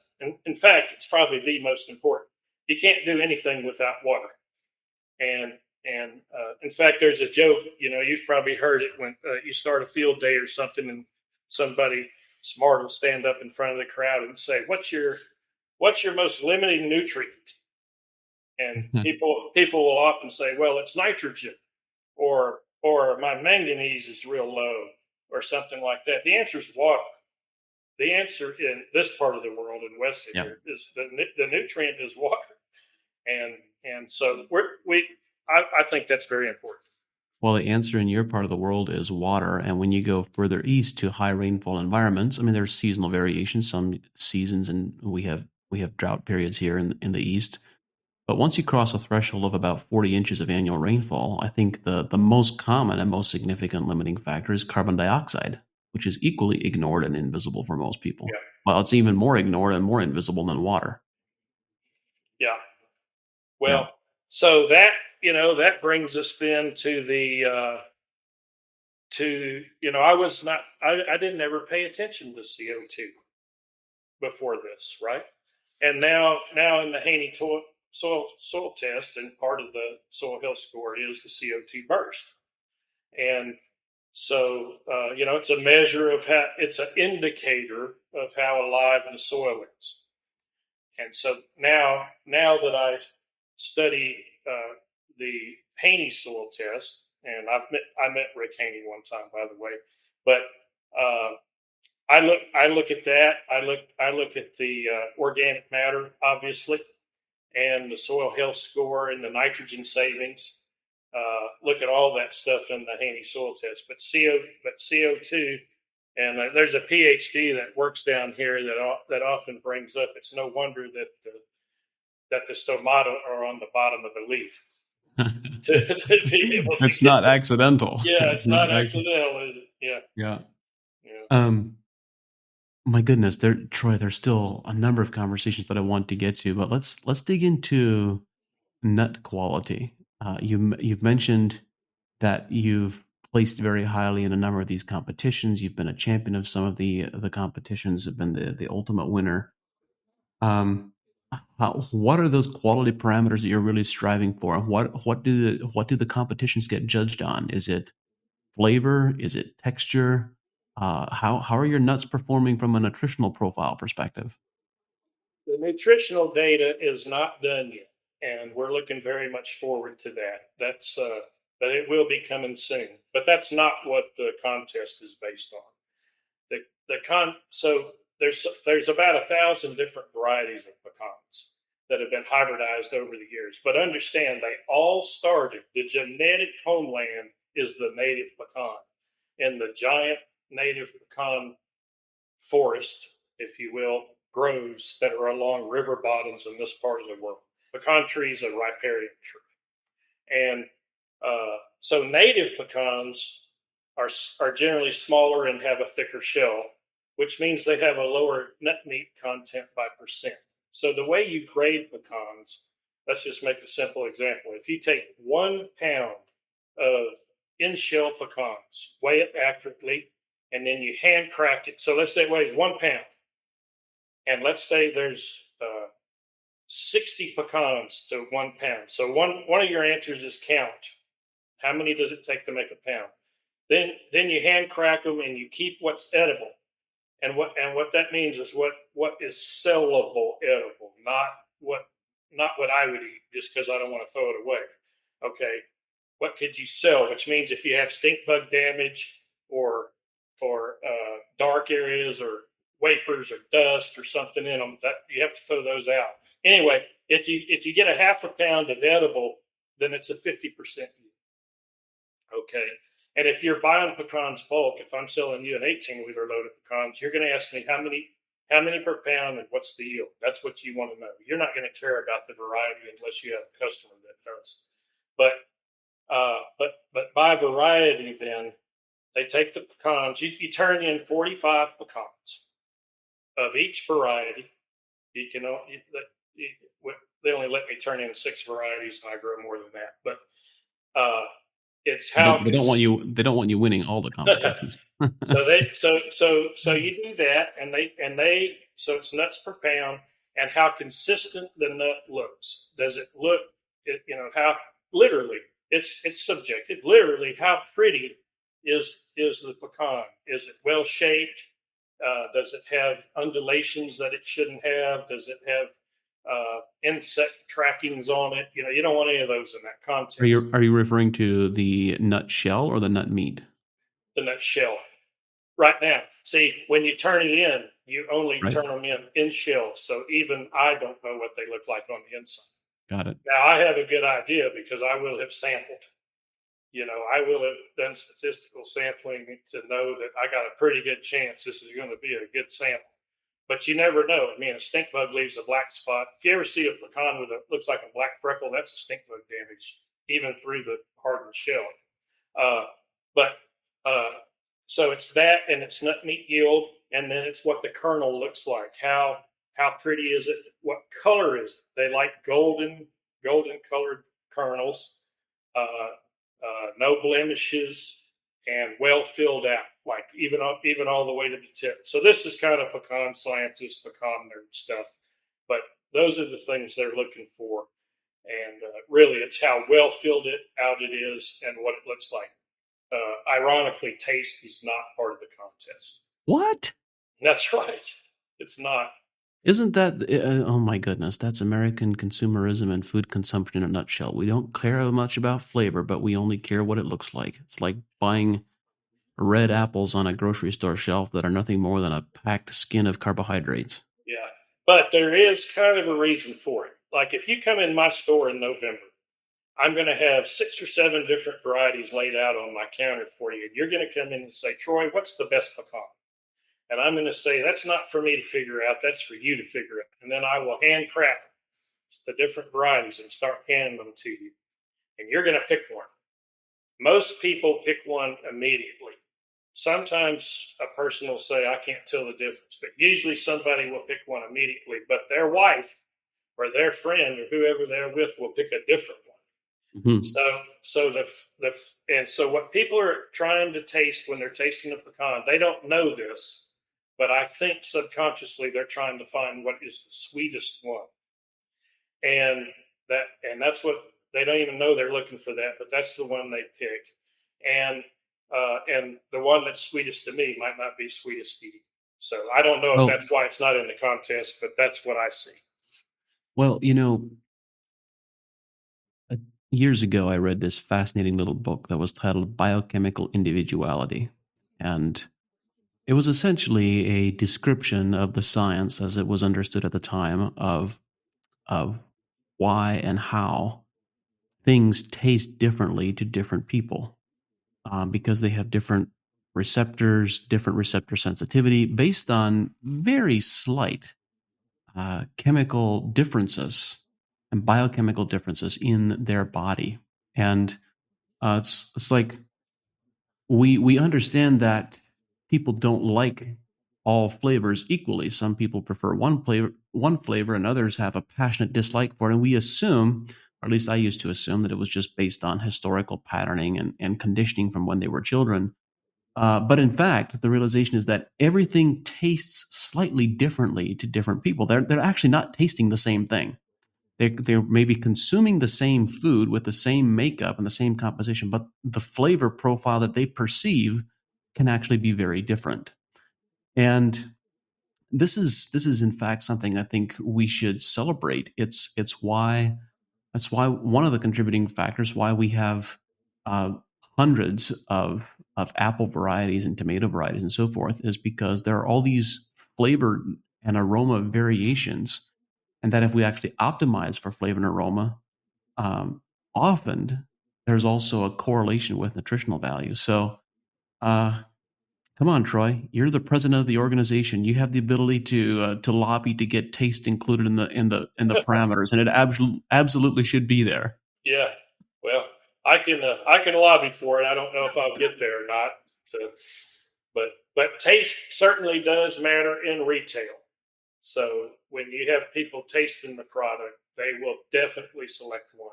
in fact, it's probably the most important. You can't do anything without water. And in fact, there's a joke. You know, you've probably heard it when you start a field day or something, and somebody smart will stand up in front of the crowd and say, what's your most limiting nutrient?" And people will often say, "Well, it's nitrogen," or "my manganese is real low," or something like that. The answer is water. The answer in this part of the world, in West Yeah. here, is the nutrient is water. And so I think that's very important. Well, the answer in your part of the world is water. And when you go further east to high rainfall environments, I mean, there's seasonal variations. Some seasons, and we have drought periods here in the east. But once you cross a threshold of about 40 inches of annual rainfall, I think the most common and most significant limiting factor is carbon dioxide, which is equally ignored and invisible for most people. Yeah, Well, it's even more ignored and more invisible than water. yeah. Yeah. Well, so that, that brings us then to the I didn't ever pay attention to CO2. before this, right? And now in the Haney soil test, and part of the soil health score is the CO2 burst. And so, it's a measure of how, it's an indicator of how alive the soil is. And so now that I study the Haney soil test, and I met Rick Haney one time, by the way, but I look at that. I look at the organic matter, obviously, and the soil health score and the nitrogen savings. Look at all that stuff in the Haney soil test. But CO2, and there's a PhD that works down here that often brings up. It's no wonder that the stomata are on the bottom of the leaf to be able to It's get not them. accidental. Yeah, It's it's not not accidental. accidental, is it? Yeah, Yeah. yeah. My goodness, Troy, there's still a number of conversations that I want to get to, but let's dig into nut quality. You've mentioned that you've placed very highly in a number of these competitions. You've been a champion of some of the competitions. Have been the ultimate winner. Um, what are those quality parameters that you're really striving for? What do the competitions get judged on? Is it flavor? Is it texture? How are your nuts performing from a nutritional profile perspective? The nutritional data is not done yet, and we're looking very much forward to that. But it will be coming soon. But that's not what the contest is based on. So there's about 1,000 different varieties of pecans that have been hybridized over the years. But understand, they all started. The genetic homeland is the native pecan, and the giant native pecan forest, if you will, groves that are along river bottoms in this part of the world. Pecan tree is a riparian tree, and so native pecans are generally smaller and have a thicker shell, which means they have a lower nut meat content by percent. So the way you grade pecans, let's just make a simple example. If you take 1 pound of in-shell pecans, weigh it accurately, and then you hand crack it. So let's say it weighs 1 pound, and let's say there's 60 pecans to 1 pound. So one of your answers is count. How many does it take to make a pound? Then you hand crack them and you keep what's edible. And what that means is what is sellable edible, not what I would eat just because I don't want to throw it away. Okay, what could you sell? Which means if you have stink bug damage or dark areas or wafers or dust or something in them, that you have to throw those out. Anyway, if you get a half a pound of edible, then it's a 50% yield. Okay. And if you're buying pecans bulk, if I'm selling you an 18-liter load of pecans, you're going to ask me how many per pound and what's the yield. That's what you want to know. You're not going to care about the variety unless you have a customer that does. But by variety, then they take the pecans. You turn in 45 pecans of each variety. They only let me turn in 6 varieties, and I grow more than that. But it's how They don't want you winning all the competitions. so you do that, and they so it's nuts per pound, and how consistent the nut looks. Does it look? How literally it's subjective. Literally, how pretty is the pecan? Is it well shaped? Does it have undulations that it shouldn't have? Does it have insect trackings on it? You don't want any of those in that context. Are you referring to the nut shell or the nut meat? The nut shell. Right now, see, when you turn it in, you only Right. turn them in shell. So even I don't know what they look like on the inside. Got it. Now I have a good idea because I will have sampled. I will have done statistical sampling to know that I got a pretty good chance this is going to be a good sample. But you never know. I mean, a stink bug leaves a black spot. If you ever see a pecan with looks like a black freckle, that's a stink bug damage, even through the hardened shell. So it's that, and it's nut meat yield, and then it's what the kernel looks like. How pretty is it? What color is it? They like golden colored kernels, no blemishes, and well filled out, like even all the way to the tip. So this is kind of pecan scientist, pecan nerd stuff, but those are the things they're looking for, and really, it's how well filled it out it is and what it looks like. Ironically, taste is not part of the contest. What? That's right. It's not. Isn't that oh my goodness, that's American consumerism and food consumption in a nutshell. We don't care much about flavor, but we only care what it looks like. It's like buying red apples on a grocery store shelf that are nothing more than a packed skin of carbohydrates. Yeah. But there is kind of a reason for it. Like if you come in my store in November, I'm going to have 6 or 7 different varieties laid out on my counter for you. You're going to come in and say, Troy, what's the best pecan? And I'm going to say, that's not for me to figure out. That's for you to figure out. And then I will hand crack the different varieties and start handing them to you. And you're going to pick one. Most people pick one immediately. Sometimes a person will say, I can't tell the difference, but usually somebody will pick one immediately, but their wife or their friend or whoever they're with will pick a different one. Mhm. So what people are trying to taste when they're tasting a pecan, they don't know this, but I think subconsciously they're trying to find what is the sweetest one, and that's what they don't even know they're looking for that, but that's the one they pick, and the one that's sweetest to me might not be sweetest to you. So I don't know if Well, that's why it's not in the contest, but that's what I see. well, uh, years ago I read this fascinating little book that was titled Biochemical Individuality. And it was essentially a description of the science as it was understood at the time of why and how things taste differently to different people, because they have different receptors, different receptor sensitivity based on very slight chemical differences and biochemical differences in their body. And it's like we understand that people don't like all flavors equally. Some people prefer one flavor, and others have a passionate dislike for it. And we assume, or at least I used to assume, that it was just based on historical patterning and conditioning from when they were children. But in fact, the realization is that everything tastes slightly differently to different people. They're actually not tasting the same thing. They're maybe consuming the same food with the same makeup and the same composition, but the flavor profile that they perceive can actually be very different. And this is in fact something I think we should celebrate. It's why one of the contributing factors why we have uh, hundreds of apple varieties and tomato varieties and so forth is because there are all these flavor and aroma variations, and that if we actually optimize for flavor and aroma, um, often there's also a correlation with nutritional value. So, uh, come on, Troy, you're the president of the organization. You have the ability to lobby to get taste included in the parameters, and it absolutely should be there. Yeah. Well, I can lobby for it. I don't know if I'll get there or not. So, but taste certainly does matter in retail. So when you have people tasting the product, they will definitely select one.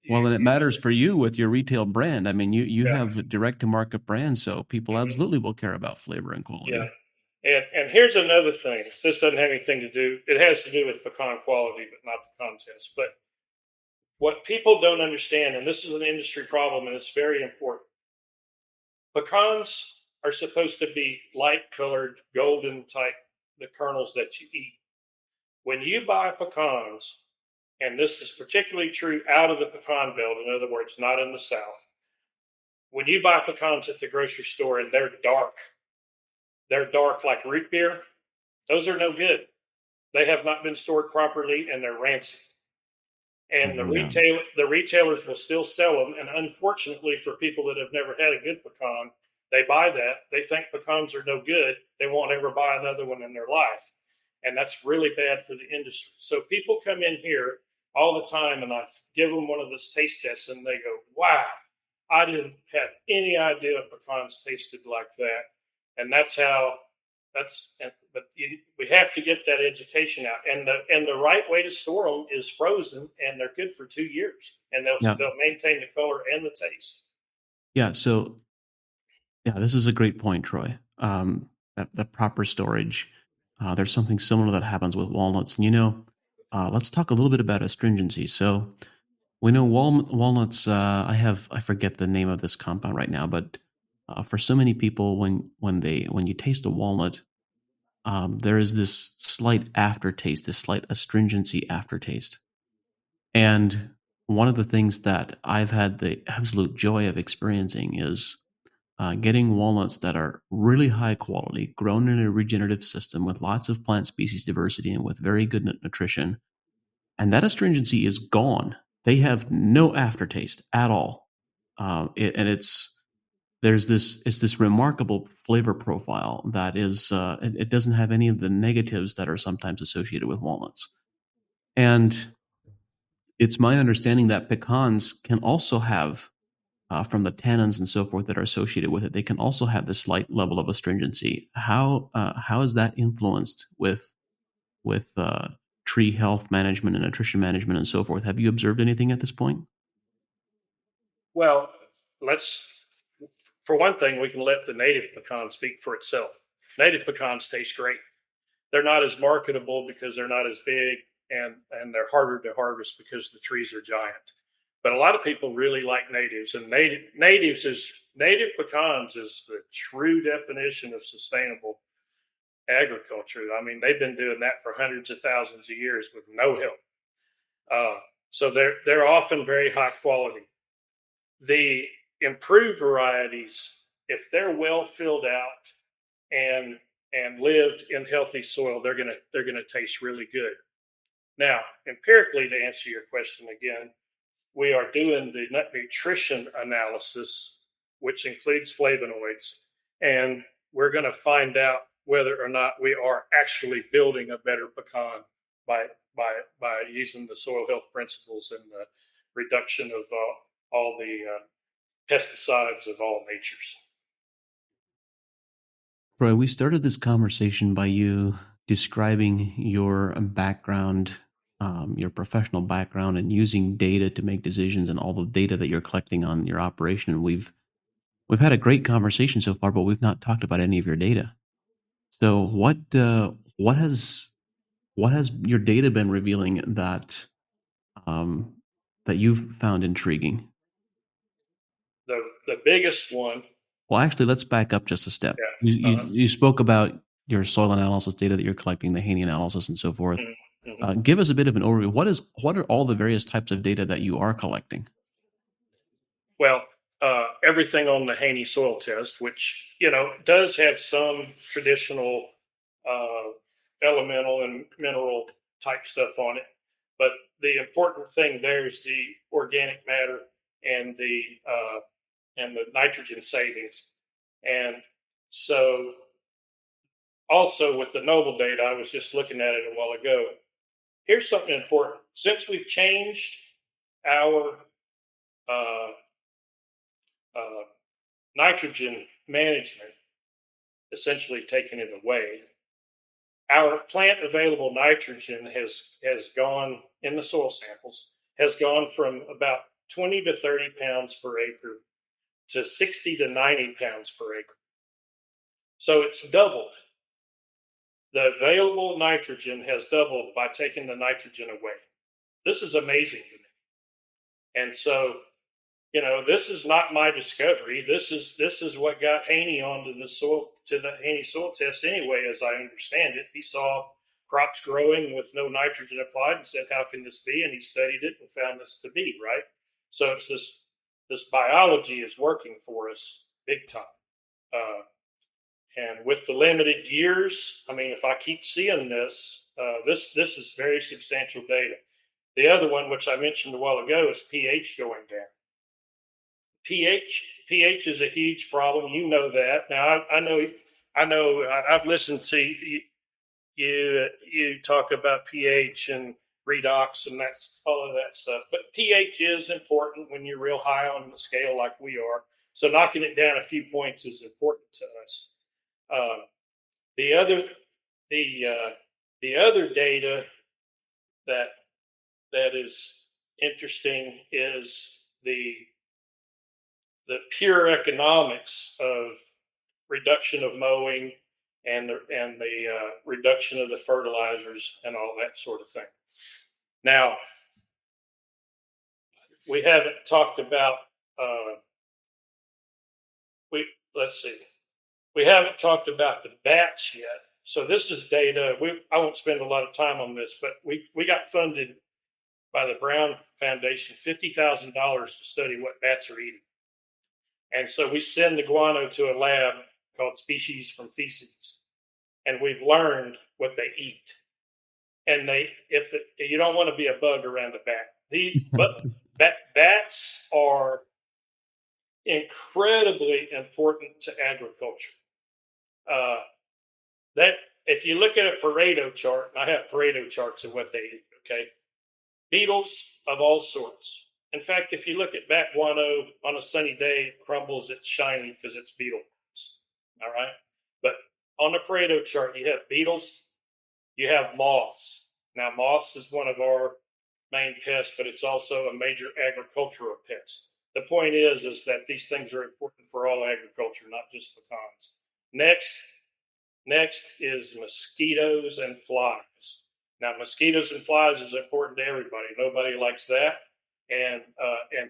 Well, and it matters Usually, for you with your retail brand. I mean, you yeah, have a direct to market brand, so people mhm, absolutely will care about flavor and yeah. quality. And here's another thing. This doesn't have anything to do. It has to do with pecan quality, but not the contest. But what people don't understand, and this is an industry problem, and it's very important. Pecans are supposed to be light colored, golden type, the kernels that you eat. When you buy pecans, and this is particularly true out of the pecan belt, in other words, not in the South, when you buy pecans at the grocery store and they're dark like root beer, those are no good. They have not been stored properly and they're rancid. And Oh yeah. the retailers will still sell them. And unfortunately, for people that have never had a good pecan, they buy that. They think pecans are no good. They won't ever buy another one in their life, and that's really bad for the industry. So people come in here all the time, and I give them one of those taste tests, and they go, "Wow, I didn't have any idea pecans tasted like that." And that's how we have to get that education out, and the right way to store them is frozen, and they're good for 2 years, and Yeah. they'll maintain the color and the taste. Yeah. So Yeah, this is a great point, Troy. That proper storage. There's something similar that happens with walnuts. And let's talk a little bit about astringency. So we know walnuts. I forget the name of this compound right now, but for so many people, when you taste a walnut, there is this slight aftertaste, this slight astringency aftertaste. And one of the things that I've had the absolute joy of experiencing is getting walnuts that are really high quality, grown in a regenerative system with lots of plant species diversity and with very good nutrition. And that astringency is gone. They have no aftertaste at all. And it's this remarkable flavor profile that it doesn't have any of the negatives that are sometimes associated with walnuts. And it's my understanding that pecans can also have from the tannins and so forth that are associated with it, they can also have this slight level of astringency. How is that influenced with tree health management and nutrition management and so forth? Have you observed anything at this point? Well, let's, for one thing, we can let the native pecan speak for itself. Native pecans taste great. They're not as marketable because they're not as big, and they're harder to harvest because the trees are giant. But a lot of people really like natives, and native pecans is the true definition of sustainable agriculture. I mean, they've been doing that for hundreds of thousands of years with no help. So they're often very high quality. The improved varieties, if they're well filled out and lived in healthy soil, they're gonna taste really good. Now, empirically, to answer your question again, we are doing the nut nutrition analysis, which includes flavonoids, and we're going to find out whether or not we are actually building a better pecan by by using the soil health principles and the reduction of all the pesticides of all natures. Roy, we started this conversation by you describing your background, your professional background, and using data to make decisions, and all the data that you're collecting on your operation. And we've had a great conversation so far, but we've not talked about any of your data. So what has your data been revealing um, that you've found intriguing? The biggest one, Well, actually, let's back up just a step. yeah. You spoke about your soil analysis data that you're collecting, the Haney analysis, and so forth. Mm-hmm. Give us a bit of an overview. What are all the various types of data that you are collecting? Well, everything on the Haney soil test, which does have some traditional uh, elemental and mineral type stuff on it, but the important thing there is the organic matter and the nitrogen savings. And so, also with the Noble data, I was just looking at it a while ago. Here's something important: since we've changed our uh, uh, nitrogen management, essentially taking it away, our plant available nitrogen has gone in the soil samples, has gone from about 20 to 30 pounds per acre to 60 to 90 pounds per acre. So it's doubled. The available nitrogen has doubled by taking the nitrogen away. This is amazing to me. And so, this is not my discovery. This is what got Haney onto the Haney soil test anyway, as I understand it. He saw crops growing with no nitrogen applied and said, "How can this be?" And he studied it and found this to be right. So it's this biology is working for us big time. Uh, and with the limited years, I mean, if I keep seeing this, this is very substantial data. The other one, which I mentioned a while ago, is pH going down. pH is a huge problem. You know that. Now I know. I've listened to you talk about pH and redox and that's all of that stuff. But pH is important when you're real high on the scale like we are. So knocking it down a few points is important to us. Uh, the other the the other data that is interesting is the pure economics of reduction of mowing and the reduction of the fertilizers and all that sort of thing. Now, we haven't talked about we let's see. We haven't talked about the bats yet. So this is data. I won't spend a lot of time on this, but we got funded by the Brown Foundation $50,000 to study what bats are eating. And so we send the guano to a lab called Species from Feces, and we've learned what they eat. And you don't want to be a bug around a bat. Bats are incredibly important to agriculture. That if you look at a Pareto chart, and I have Pareto charts of what they eat. Okay, beetles of all sorts. In fact, if you look at bat guano on a sunny day, it crumbles, it's shiny because it's beetle worms. All right. But on the Pareto chart, you have beetles, you have moths. Now, moths is one of our main pests, but it's also a major agricultural pest. The point is that these things are important for all agriculture, not just pecans. Next is mosquitoes and flies. Now, mosquitoes and flies is important to everybody. Nobody likes that. And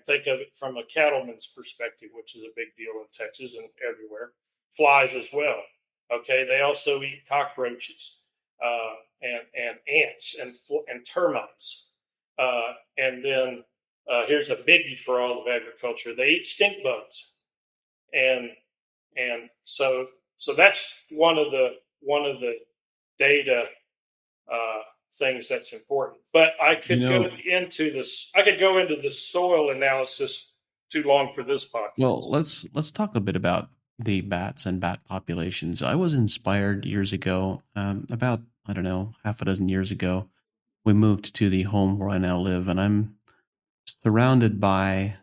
think of it from a cattleman's perspective, which is a big deal in Texas and everywhere. Flies as well. Okay, they also eat cockroaches and ants and termites. And then here's a biggie for all of agriculture: they eat stink bugs. And so that's one of the data things that's important. But I could go into this. I could go into the soil analysis too long for this podcast. Well, let's talk a bit about the bats and bat populations. I was inspired years ago, about I don't know, half a dozen years ago. We moved to the home where I now live, and I'm surrounded by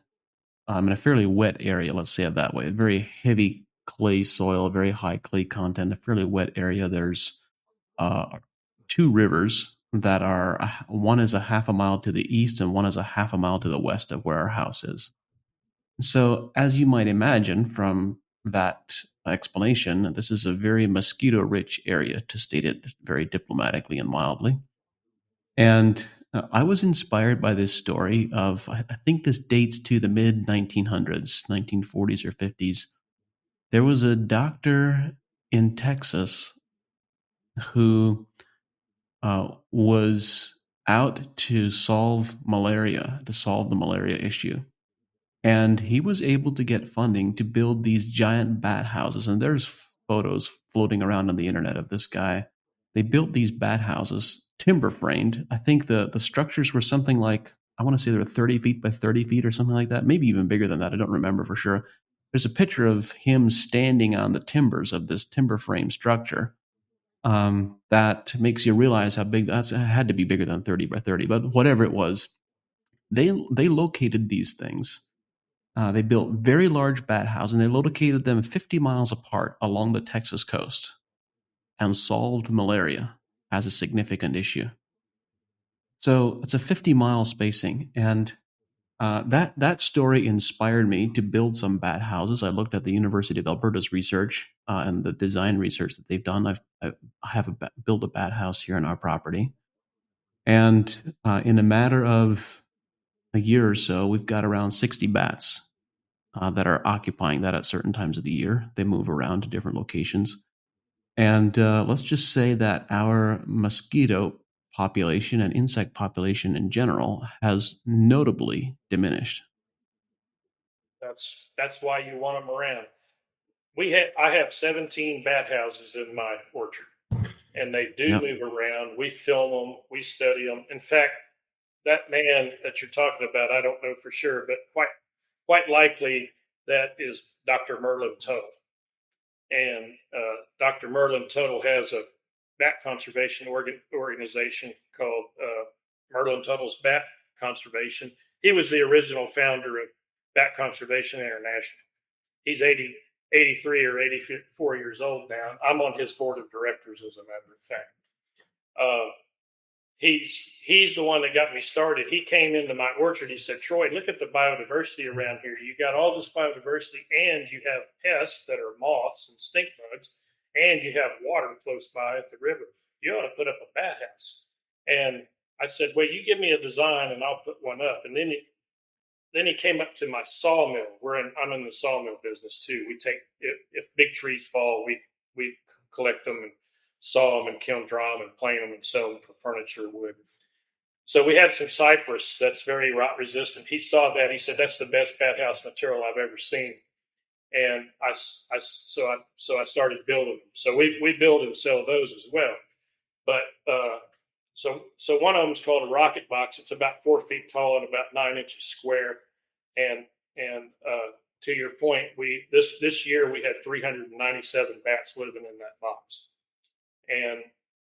in a fairly wet area. Let's say it that way. Very heavy clay soil, very high clay content. A fairly wet area. There's two rivers that are one is a half a mile to the east and one is a half a mile to the west of where our house is. So, as you might imagine from that explanation, this is a very mosquito rich area, to state it very diplomatically and mildly. And I was inspired by this story of, I think this dates to the mid 1900s, 1940s or 50s. There was a doctor in Texas who was out to solve the malaria issue. And he was able to get funding to build these giant bat houses. And there's photos floating around on the internet of this guy. They built these bat houses, timber framed. I think the structures were something like, I want to say they were 30 feet by 30 feet or something like that, maybe even bigger than that. I don't remember for sure. There's a picture of him standing on the timbers of this timber frame structure. That makes you realize how big it had to be, bigger than 30 by 30, but whatever it was, they located these things. They built very large bat houses, and they located them 50 miles apart along the Texas coast and solved malaria as a significant issue. So it's a 50-mile spacing, and that story inspired me to build some bat houses. I looked at the University of Alberta's research and the design research that they've done. I have built a bat house here on our property, and in a matter of a year or so, we've got around 60 bats that are occupying that at certain times of the year. They move around to different locations. And let's just say that our mosquito population and insect population in general has notably diminished. That's why you want them around. I have 17 bat houses in my orchard, and they do move around. We film them, we study them. In fact, that man that you're talking about, I don't know for sure, but quite likely that is Dr. Merlin Tuttle. And Dr. Merlin Tuttle has a bat conservation organization called Merlin Tuttle's Bat Conservation. He was the original founder of Bat Conservation International. He's 83 or 84 years old now. I'm on his board of directors, as a matter of fact. he's the one that got me started. He came into my orchard. He said, Troy, look at the biodiversity around here. You got all this biodiversity, and you have pests that are moths and stink bugs, and you have water close by at the river. You ought to put up a bat house. And I said, well, you give me a design and I'll put one up. And then he came up to my sawmill. I'm in the sawmill business too. We take, if big trees fall, we collect them and saw them and kiln dry them and plane them and sell them for furniture wood. So we had some cypress that's very rot resistant. He saw that. He said, that's the best bat house material I've ever seen. And so I started building them. So we build and sell those as well. But so one of them is called a rocket box. It's about 4 feet tall and about 9 inches square. And to your point, this year we had 397 bats living in that box. And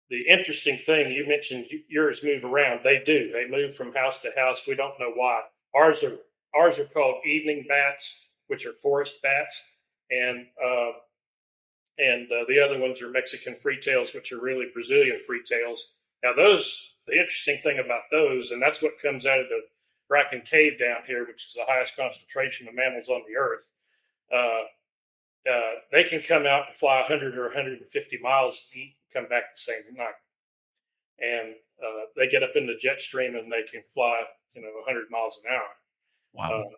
the interesting thing, you mentioned yours move around. They do. They move from house to house. We don't know why. Ours are called evening bats, which are forest bats, and the other ones are Mexican freetails, which are really Brazilian freetails. Now the interesting thing about those, and that's what comes out of the Bracken Cave down here, which is the highest concentration of mammals on the earth. They can come out and fly 100 or 150 miles and eat and come back the same night. And they get up in the jet stream and they can fly, 100 miles an hour. Wow.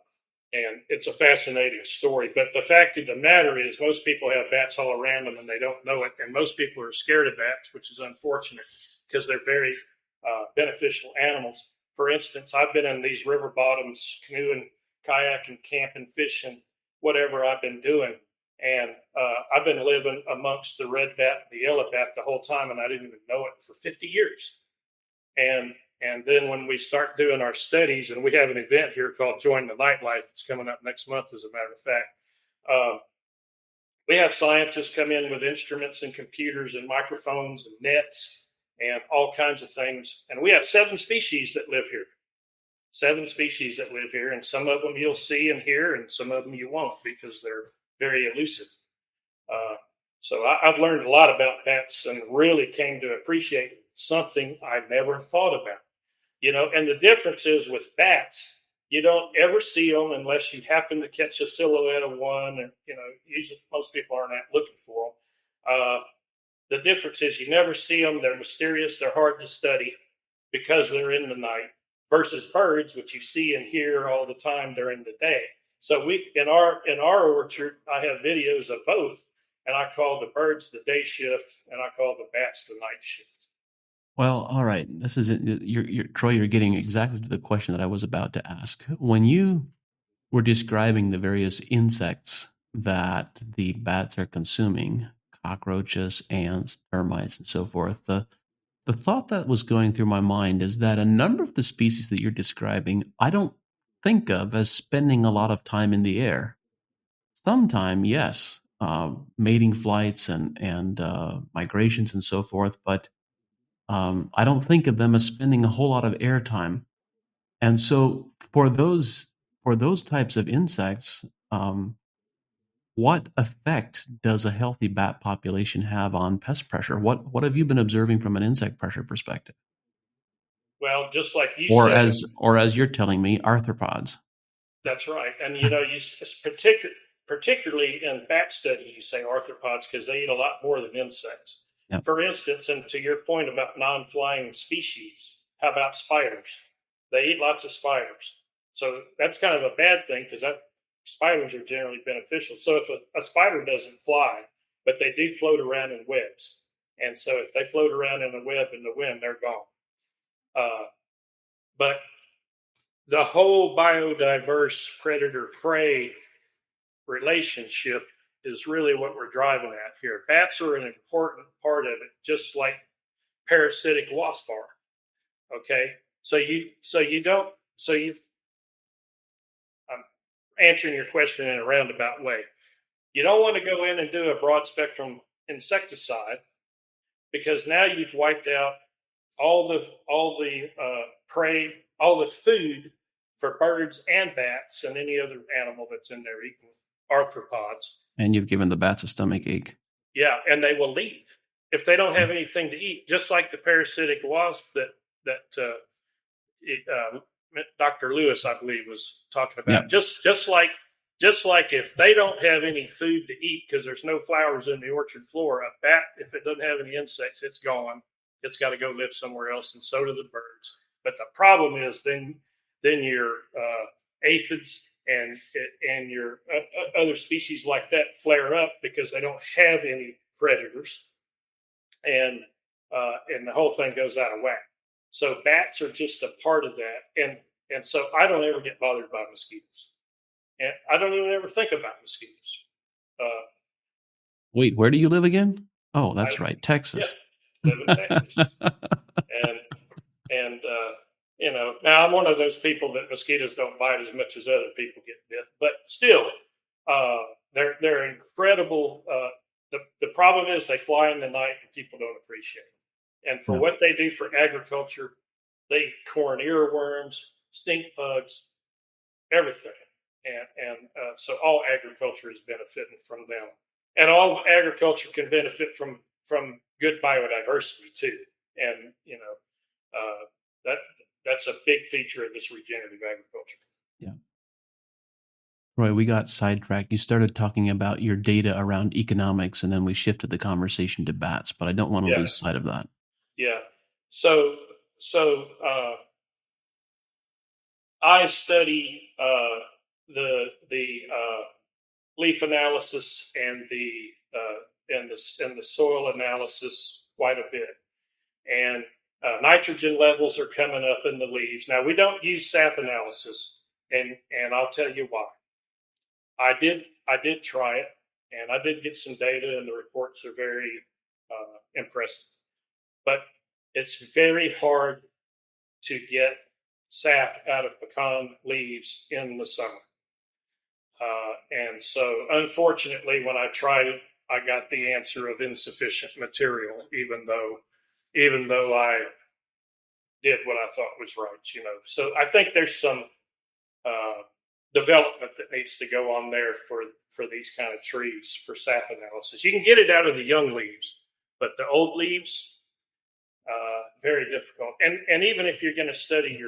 And it's a fascinating story. But the fact of the matter is, most people have bats all around them and they don't know it. And most people are scared of bats, which is unfortunate because they're very beneficial animals. For instance, I've been in these river bottoms, canoeing, kayaking, camping, fishing, whatever I've been doing. And I've been living amongst the red bat and the yellow bat the whole time, and I didn't even know it for 50 years. And then when we start doing our studies, and we have an event here called Join the Nightlife that's coming up next month, as a matter of fact, we have scientists come in with instruments and computers and microphones and nets and all kinds of things. And we have 7 species that live here. 7 species that live here, and some of them you'll see and hear, and some of them you won't because they're very elusive. So I've learned a lot about bats and really came to appreciate something I never thought about. And the difference is with bats, you don't ever see them unless you happen to catch a silhouette of one, and usually most people aren't out looking for them. The difference is you never see them. They're mysterious. They're hard to study because they're in the night. Versus birds, which you see and hear all the time during the day. So in our orchard, I have videos of both, and I call the birds the day shift, and I call the bats the night shift. Well, all right. This is it. Troy. You're getting exactly to the question that I was about to ask. When you were describing the various insects that the bats are consuming, cockroaches, ants, termites, and so forth, the thought that was going through my mind is that a number of the species that you're describing, I don't think of as spending a lot of time in the air. Sometime, yes, mating flights and migrations and so forth, but I don't think of them as spending a whole lot of airtime. And so for those types of insects, what effect does a healthy bat population have on pest pressure? What have you been observing from an insect pressure perspective? Well, just like you Or said, as you're telling me, arthropods. that's right. And particularly in bat study, you say arthropods because they eat a lot more than insects. Yep. For instance, and to your point about non-flying species, how about spiders? They eat lots of spiders. So that's kind of a bad thing because spiders are generally beneficial. So if a spider doesn't fly, but they do float around in webs, and so if they float around in a web in the wind, they're gone. But the whole biodiverse predator prey relationship is really what we're driving at here. Bats are an important part of it, just like parasitic wasp are. Okay, I'm answering your question in a roundabout way. You don't want to go in and do a broad spectrum insecticide because now you've wiped out all the prey, all the food for birds and bats and any other animal that's in there eating arthropods. And you've given the bats a stomach ache. Yeah, and they will leave if they don't have anything to eat. Just like the parasitic wasp that that Dr. Lewis, I believe, was talking about. Yep. Just like if they don't have any food to eat because there's no flowers in the orchard floor, a bat, if it doesn't have any insects, it's gone. It's got to go live somewhere else, and so do the birds. But the problem is then your aphids and your other species like that flare up because they don't have any predators, and the whole thing goes out of whack. So bats are just a part of that, and so I don't ever get bothered by mosquitoes, and I don't even ever think about mosquitoes. Wait, where do you live again? Oh, that's I right, Texas. live in Texas, and now I'm one of those people that mosquitoes don't bite as much as other people get bit, but still, they're incredible. The problem is they fly in the night and people don't appreciate it. And for what they do for agriculture, they eat corn earworms, stink bugs, everything. And so all agriculture is benefiting from them. And all agriculture can benefit from good biodiversity too. And, that's a big feature of this regenerative agriculture. Yeah. Roy, we got sidetracked. You started talking about your data around economics, and then we shifted the conversation to bats, but I don't want to lose sight of that. Yeah. So I study the leaf analysis and the soil analysis quite a bit, and nitrogen levels are coming up in the leaves. Now we don't use sap analysis, and I'll tell you why. I did try it, and I did get some data, and the reports are very impressive. But it's very hard to get sap out of pecan leaves in the summer. And so, unfortunately, when I tried it, I got the answer of insufficient material, even though I did what I thought was right. So I think there's some development that needs to go on there for these kind of trees for sap analysis. You can get it out of the young leaves, but the old leaves, very difficult. And even if you're going to study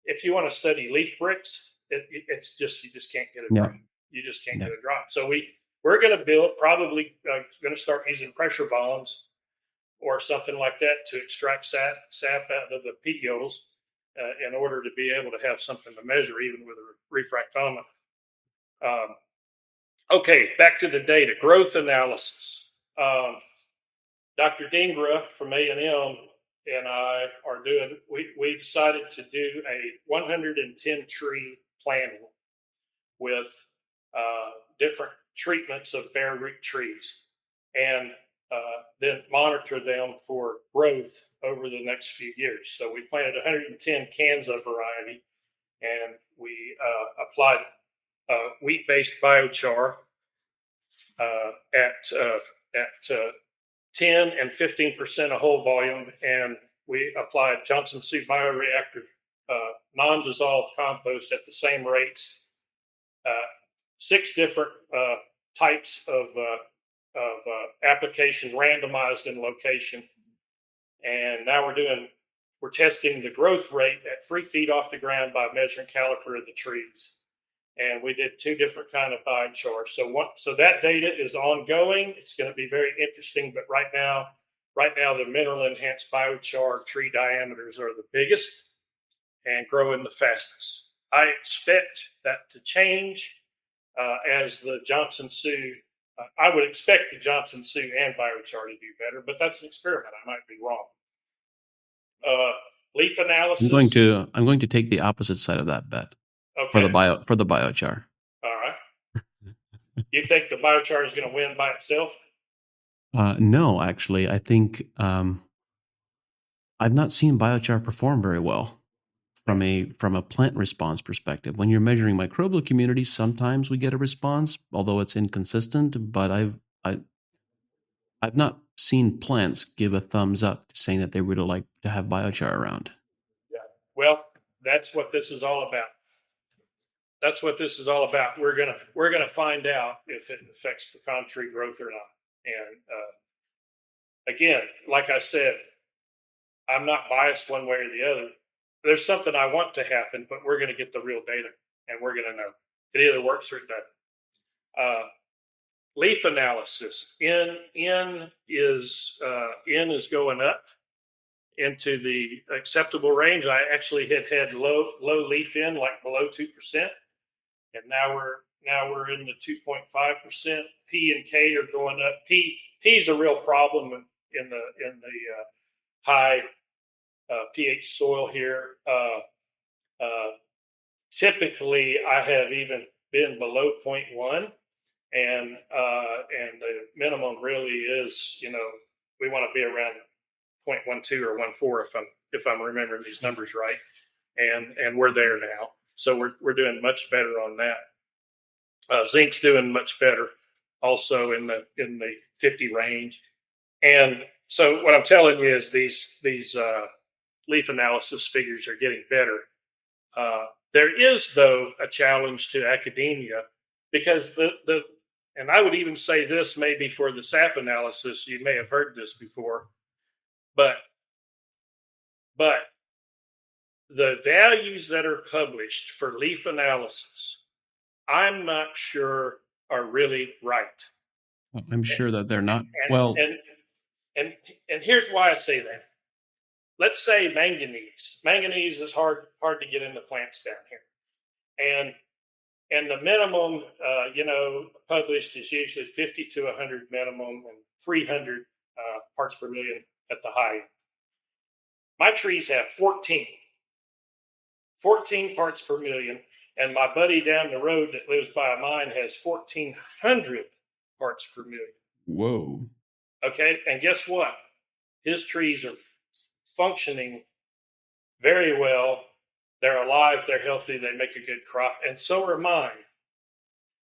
if you want to study leaf bricks, it's just you just can't get it dry. You just can't get it dry. So we're going to probably going to start using pressure bombs or something like that to extract sap out of the petioles in order to be able to have something to measure, even with a refractometer. Okay, back to the data. Growth analysis. Dr. Dingra from A&M and I are doing, we decided to do a 110 tree planting with different treatments of bare root trees, and then monitor them for growth over the next few years. So we planted 110 cans of variety, and we applied wheat-based biochar at 10 and 15% of whole volume, and we applied Johnson Sioux bioreactor non-dissolved compost at the same rates. 6 different types of application randomized in location, and now we're testing the growth rate at 3 feet off the ground by measuring caliper of the trees. And we did 2 different kind of biochar. So that data is ongoing. It's going to be very interesting. But right now, the mineral enhanced biochar tree diameters are the biggest and growing the fastest. I expect that to change as the Johnson Sioux. I would expect the Johnson Sioux and biochar to do better, but that's an experiment. I might be wrong. Leaf analysis. I'm going to take the opposite side of that bet. Okay. For the biochar. All right. You think the biochar is going to win by itself? No, actually, I think I've not seen biochar perform very well from a plant response perspective. When you're measuring microbial communities, sometimes we get a response, although it's inconsistent. But I've not seen plants give a thumbs up saying that they would like to have biochar around. Yeah. Well, that's what this is all about. That's what this is all about. We're gonna find out if it affects pecan tree growth or not. And again, like I said, I'm not biased one way or the other. There's something I want to happen, but we're going to get the real data, and we're going to know it either works or it doesn't. Leaf analysis. N is going up into the acceptable range. I actually had low leaf in, like below 2%, and now we're in the 2.5%. P and K are going up. P is a real problem in the high pH soil here. Typically, I have even been below 0.1, and the minimum really is, we want to be around 0.12 or 1.4 if I'm remembering these numbers right, and we're there now. So we're doing much better on that. Zinc's doing much better, also in the 50 range. And so what I'm telling you is these leaf analysis figures are getting better. There is, though, a challenge to academia, because and I would even say this maybe for the sap analysis, you may have heard this before, but the values that are published for leaf analysis, I'm not sure are really right. Well, I'm sure that they're not. And here's why I say that. Let's say manganese. Manganese is hard to get into plants down here, and the minimum, published is usually 50 to 100 minimum and 300 parts per million at the high. My trees have 14 parts per million, and my buddy down the road that lives by a mine has 1,400 parts per million. Whoa. Okay, and guess what? His trees are functioning very well. They're alive, they're healthy, they make a good crop, and so are mine.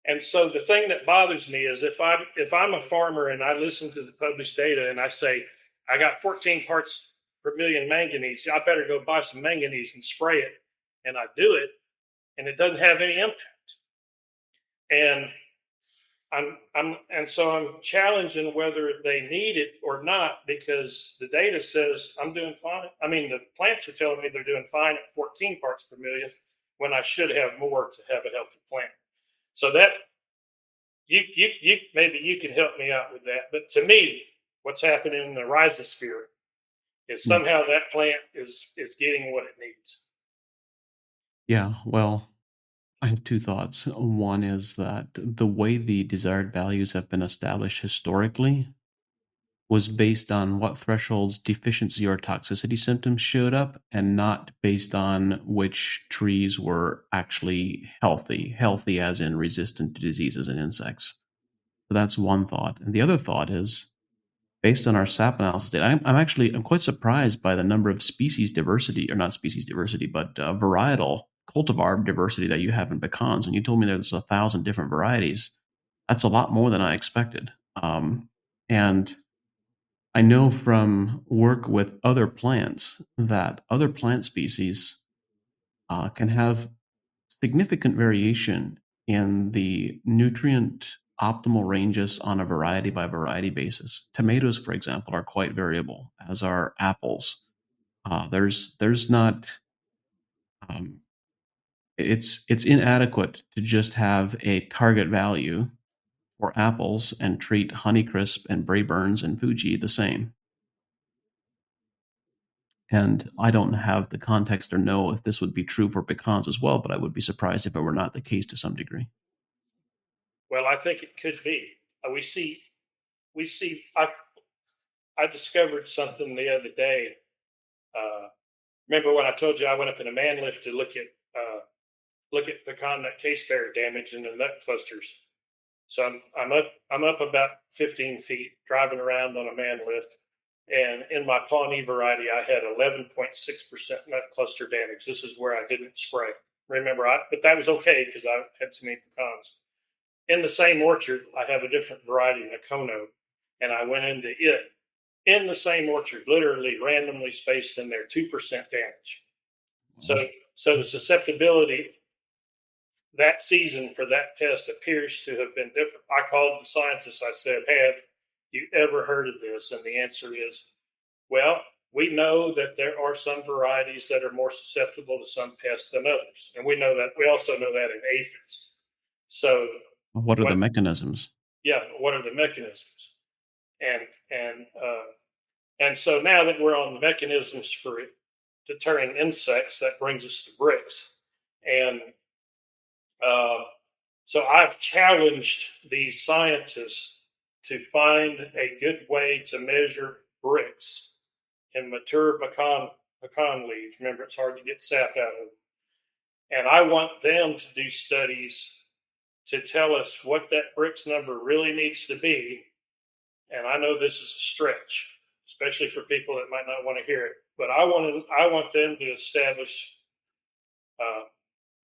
And so the thing that bothers me is if I'm a farmer and I listen to the published data and I say, I got 14 parts per million manganese, I better go buy some manganese and spray it. And I do it, and it doesn't have any impact. And I'm challenging whether they need it or not, because the data says I'm doing fine. I mean, the plants are telling me they're doing fine at 14 parts per million when I should have more to have a healthy plant. So that you maybe you can help me out with that. But to me, what's happening in the rhizosphere is somehow that plant is getting what it needs. Yeah, well, I have two thoughts. One is that the way the desired values have been established historically was based on what thresholds deficiency or toxicity symptoms showed up, and not based on which trees were actually healthy as in resistant to diseases and insects. So that's one thought. And the other thought is, based on our sap analysis data, I'm quite surprised by the number of species diversity, or not species diversity, but varietal cultivar diversity that you have in pecans. And you told me there's 1,000 different varieties. That's a lot more than I expected. And I know from work with other plants that other plant species can have significant variation in the nutrient optimal ranges on a variety by variety basis. Tomatoes, for example, are quite variable, as are apples. There's not it's inadequate to just have a target value for apples and treat Honeycrisp and Braeburns and Fuji the same. And I don't have the context or know if this would be true for pecans as well, but I would be surprised if it were not the case to some degree. Well, I think it could be. We see. I discovered something the other day. Remember when I told you I went up in a man lift to look at pecan nut case bearer damage in the nut clusters. So I'm up about 15 feet driving around on a man lift, and in my Pawnee variety I had 11.6% nut cluster damage. This is where I didn't spray. Remember, but that was okay because I had too many pecans. In the same orchard, I have a different variety, Nakono, and I went into it in the same orchard, literally randomly spaced in there, 2% damage. So the susceptibility that season for that pest appears to have been different. I called the scientists. I said, have you ever heard of this? And the answer is, well, we know that there are some varieties that are more susceptible to some pests than others, and we know that. We also know that in aphids. So, What are the what? mechanisms? Yeah, what are the mechanisms? And and uh, and so now that we're on the mechanisms for deterring insects, that brings us to bricks. And uh, so I've challenged these scientists to find a good way to measure bricks in mature pecan leaves. Remember, it's hard to get sap out of them. And I want them to do studies to tell us what that bricks number really needs to be. And I know this is a stretch, especially for people that might not want to hear it. But I want them to establish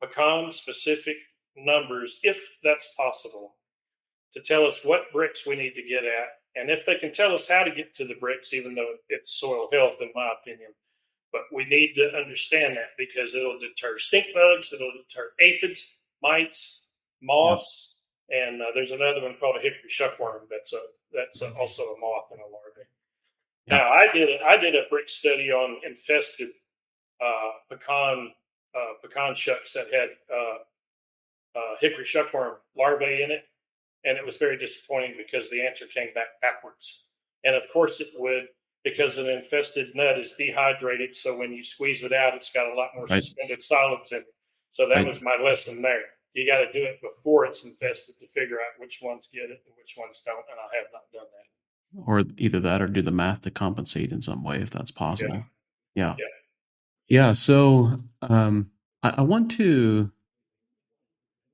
pecan specific numbers, if that's possible, to tell us what bricks we need to get at. And if they can tell us how to get to the bricks, even though it's soil health, in my opinion, but we need to understand that because it'll deter stink bugs, it'll deter aphids, mites, Yeah. moths, and there's another one called a hickory shuckworm. That's also a moth and a larvae. Yeah. Now I did a brick study on infested pecan shucks that had hickory shuckworm larvae in it, and it was very disappointing because the answer came back backwards. And of course it would, because an infested nut is dehydrated. So when you squeeze it out, it's got a lot more Right. suspended solids in it. So that Right. was my lesson there. You got to do it before it's infested to figure out which ones get it and which ones don't. And I have not done that. Or either that or do the math to compensate in some way if that's Yeah. possible. Yeah. Yeah. Yeah. So I want to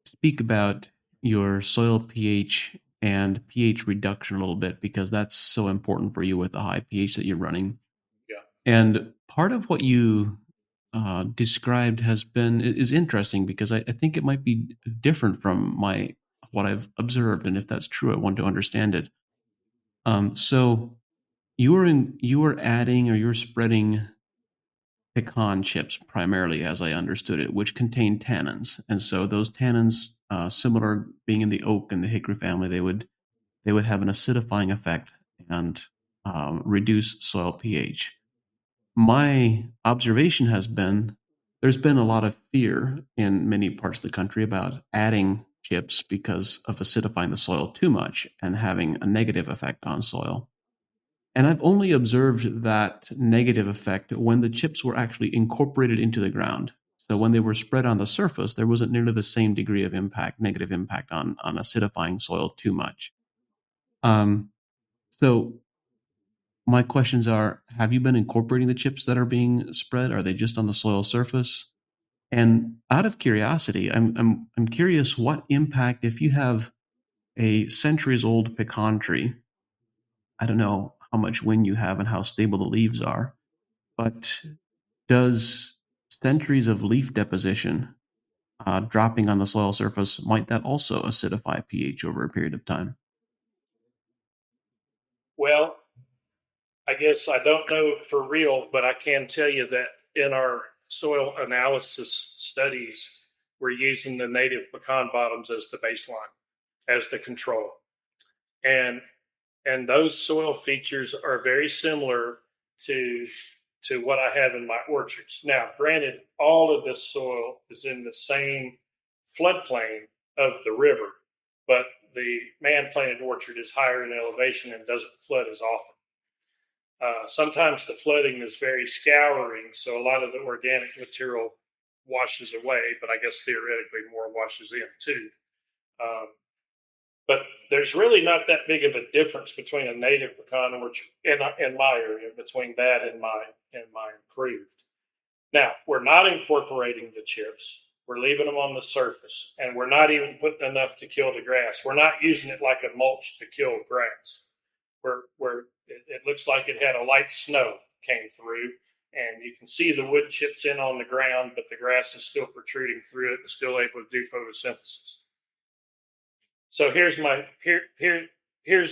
speak about your soil pH and pH reduction a little bit because that's so important for you with the high pH that you're running. Yeah. And part of what you described is interesting because I think it might be different from my what I've observed, and if that's true, I want to understand it. So you were adding or you're spreading pecan chips primarily, as I understood it, which contain tannins, and so those tannins, similar being in the oak and the hickory family, they would have an acidifying effect and reduce soil pH. My observation has been there's been a lot of fear in many parts of the country about adding chips because of acidifying the soil too much and having a negative effect on soil. And I've only observed that negative effect when the chips were actually incorporated into the ground. So when they were spread on the surface, there wasn't nearly the same degree of impact, negative impact on acidifying soil too much. Um, so my questions are, have you been incorporating the chips that are being spread? Are they just on the soil surface? And out of curiosity, I'm curious what impact if you have a centuries old pecan tree. I don't know how much wind you have and how stable the leaves are, but does centuries of leaf deposition dropping on the soil surface might that also acidify pH over a period of time? Well, I guess I don't know for real, but I can tell you that in our soil analysis studies, we're using the native pecan bottoms as the baseline, as the control. And those soil features are very similar to what I have in my orchards. Now, granted, all of this soil is in the same floodplain of the river, but the man-planted orchard is higher in elevation and doesn't flood as often. Sometimes the flooding is very scouring, so a lot of the organic material washes away, but I guess theoretically more washes in too. Um, but there's really not that big of a difference between a native pecan orchard in my area between that and my improved. Now we're not incorporating the chips. We're leaving them on the surface, and we're not even putting enough to kill the grass. We're not using it like a mulch to kill grass. It looks like it had a light snow came through, and you can see the wood chips in on the ground, but the grass is still protruding through it and still able to do photosynthesis. So here's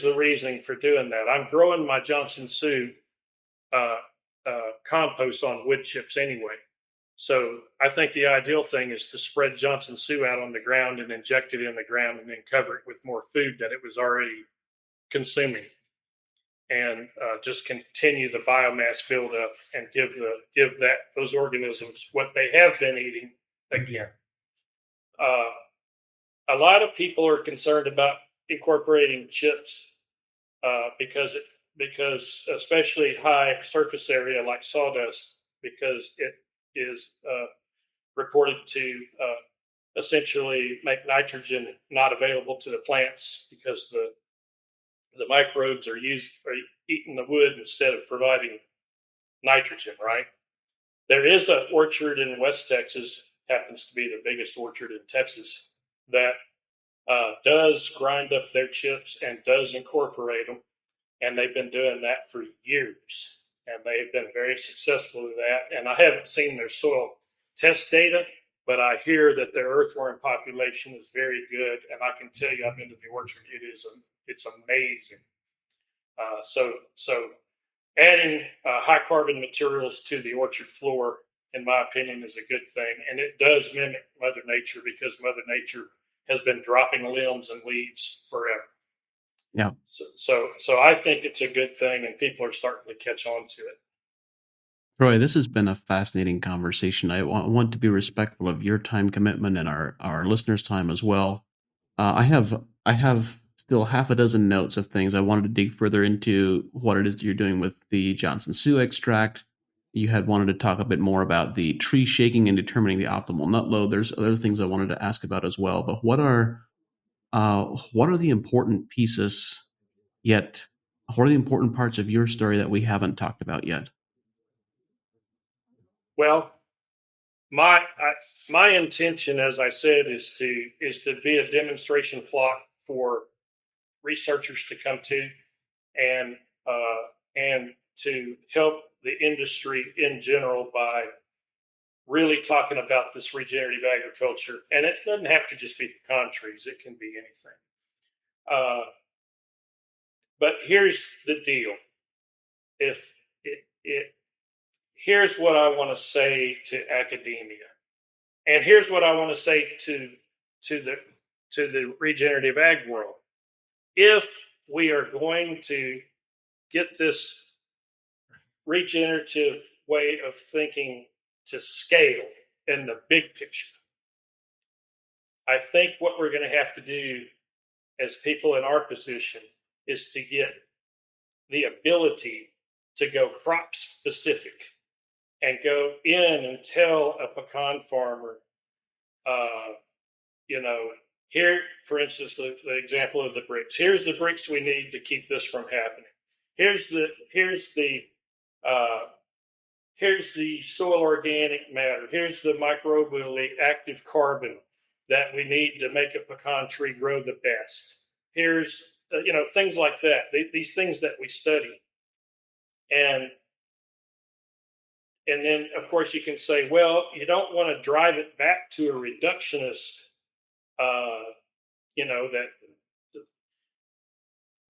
the reasoning for doing that. I'm growing my Johnson Sioux uh, compost on wood chips anyway. So I think the ideal thing is to spread Johnson Sioux out on the ground and inject it in the ground and then cover it with more food that it was already consuming. and just continue the biomass buildup and give those organisms what they have been eating again. A lot of people are concerned about incorporating chips because especially high surface area like sawdust, because it is reported to essentially make nitrogen not available to the plants because the microbes are eating the wood instead of providing nitrogen. Right. There is an orchard in West Texas, happens to be the biggest orchard in Texas, that does grind up their chips and does incorporate them. And they've been doing that for years. And they've been very successful with that. And I haven't seen their soil test data, but I hear that their earthworm population is very good. And I can tell you, I've been to the orchard; it's amazing. So adding high carbon materials to the orchard floor, in my opinion, is a good thing, and it does mimic Mother Nature because Mother Nature has been dropping limbs and leaves forever. Yeah. So I think it's a good thing, and people are starting to catch on to it. Troy, this has been a fascinating conversation. I want to be respectful of your time commitment and our listeners' time as well. I have still half a dozen notes of things I wanted to dig further into what it is that you're doing with the Johnson Sioux extract. You had wanted to talk a bit more about the tree shaking and determining the optimal nut load. There's other things I wanted to ask about as well. But what are the important pieces yet? What are the important parts of your story that we haven't talked about yet? Well, my intention, as I said, is to be a demonstration plot for researchers to come to, and to help the industry in general by really talking about this regenerative agriculture. And it doesn't have to just be pecan trees; it can be anything. Uh, but here's the deal: if it here's what I want to say to academia, and here's what I want to say to the to the regenerative ag world. If we are going to get this regenerative way of thinking to scale in the big picture, I think what we're going to have to do as people in our position is to get the ability to go crop specific and go in and tell a pecan farmer, uh, here, for instance, the example of the bricks. Here's the bricks we need to keep this from happening. Uh, here's the soil organic matter. Here's the microbially active carbon that we need to make a pecan tree grow the best. Here's things like that. These things that we study, and then of course you can say, well, you don't want to drive it back to a reductionist, that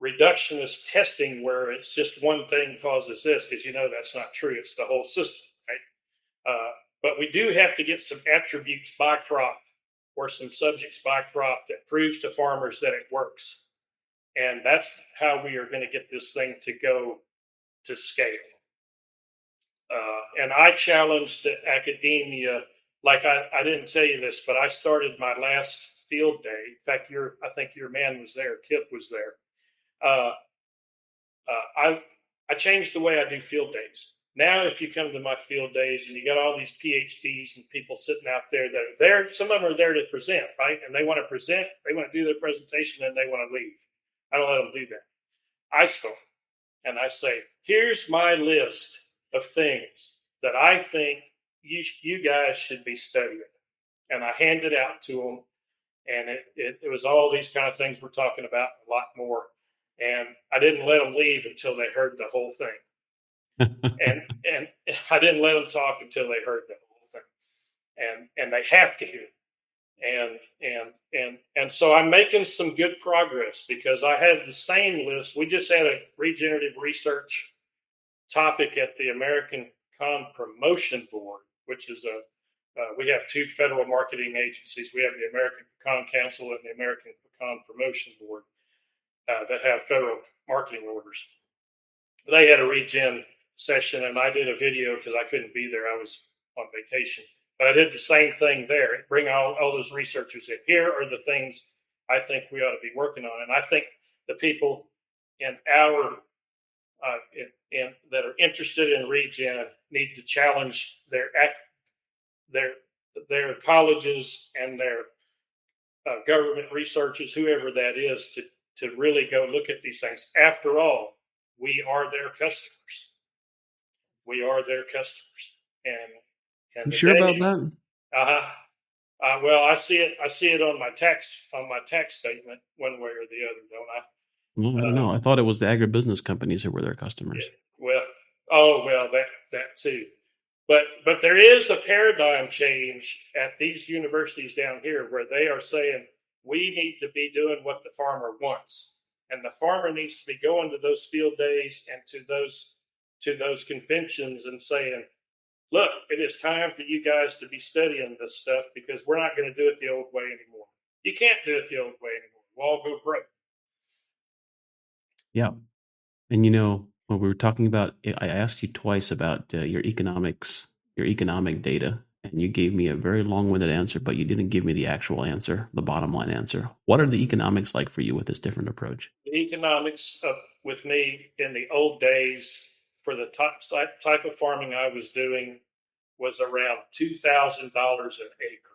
reductionist testing where it's just one thing causes this, because that's not true. It's the whole system, right? But we do have to get some attributes by crop or some subjects by crop that proves to farmers that it works. And that's how we are going to get this thing to go to scale. And I challenged the academia, like I didn't tell you this, but I started my last field day. In fact, I think your man was there, Kip was there. I changed the way I do field days. Now, if you come to my field days and you got all these PhDs and people sitting out there that are there, some of them are there to present, right? And they want to present, they want to do their presentation, and they want to leave. I don't let them do that. I start and I say, here's my list of things that I think you guys should be studying. And I hand it out to them. And it was all these kind of things we're talking about, a lot more. And I didn't let them leave until they heard the whole thing. and I didn't let them talk until they heard the whole thing. And they have to hear it. And so I'm making some good progress because I had the same list. We just had a regenerative research topic at the American Pecan Promotion Board, which is we have two federal marketing agencies. We have the American Pecan Council and the American Pecan Promotion Board that have federal marketing orders. they had a regen session, and I did a video because I couldn't be there. I was on vacation, but I did the same thing there. Bring all those researchers in. Here are the things I think we ought to be working on, and I think the people in our that are interested in regen need to challenge their their colleges and their government researchers, whoever that is, to really go look at these things. After all, we are their customers. We are their customers, You and the sure about day, that? uh, well, I see it. I see it on my tax statement, one way or the other, don't I? Well, I don't know. I thought it was the agribusiness companies who were their customers. Yeah. Well, oh well, that too. But there is a paradigm change at these universities down here where they are saying we need to be doing what the farmer wants, and the farmer needs to be going to those field days and to those conventions and saying, "Look, it is time for you guys to be studying this stuff because we're not going to do it the old way anymore. You can't do it the old way anymore. We'll all go broke." Yeah. And when we were talking about, I asked you twice about your economics, your economic data, and you gave me a very long-winded answer, but you didn't give me the actual answer, the bottom line answer. What are the economics like for you with this different approach? The economics with me in the old days for the type of farming I was doing was around $2,000 an acre.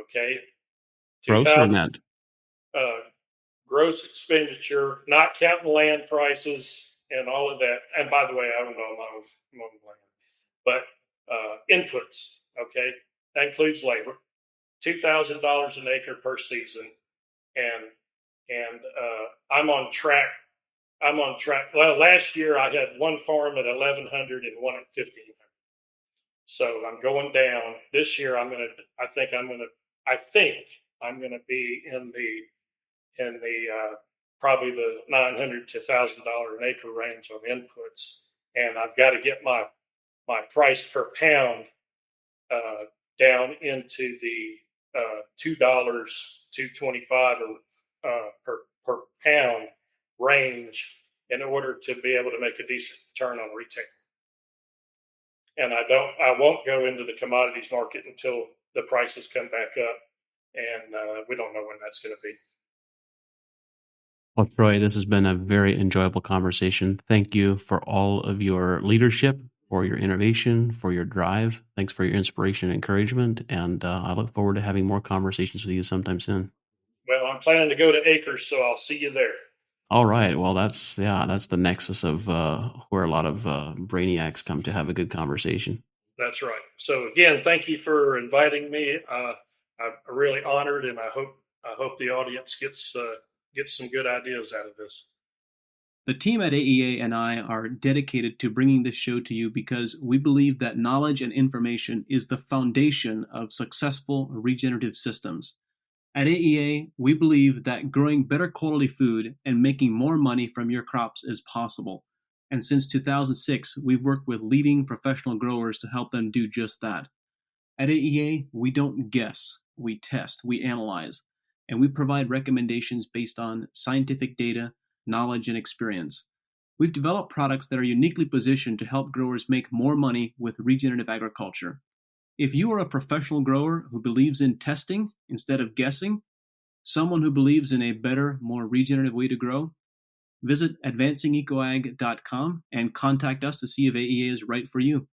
Okay, two Gross or thousand net? uh, gross expenditure, not counting land prices and all of that. And by the way, I don't know my own land, but inputs. Okay, that includes labor. $2,000 an acre per season, and I'm on track. I'm on track. Well, last year I had one farm at 1,100 and one at 1,500. So I'm going down. This year I'm gonna. I think I'm gonna be in the probably the 900 to $1,000 an acre range on inputs, and I've got to get my price per pound uh, down into the $2, 2.25 per pound range in order to be able to make a decent return on retail. And I won't go into the commodities market until the prices come back up, and we don't know when that's going to be. Well, Troy, this has been a very enjoyable conversation. Thank you for all of your leadership, for your innovation, for your drive. Thanks for your inspiration and encouragement. And I look forward to having more conversations with you sometime soon. Well, I'm planning to go to Acres, so I'll see you there. All right. Well, that's the nexus of where a lot of brainiacs come to have a good conversation. That's right. So again, thank you for inviting me. I'm really honored, and I hope the audience gets some good ideas out of this. The team at AEA and I are dedicated to bringing this show to you because we believe that knowledge and information is the foundation of successful regenerative systems. At AEA, we believe that growing better quality food and making more money from your crops is possible. And since 2006, we've worked with leading professional growers to help them do just that. At AEA, we don't guess, we test, we analyze, and we provide recommendations based on scientific data, knowledge, and experience. We've developed products that are uniquely positioned to help growers make more money with regenerative agriculture. If you are a professional grower who believes in testing instead of guessing, someone who believes in a better, more regenerative way to grow, visit advancingecoag.com and contact us to see if AEA is right for you.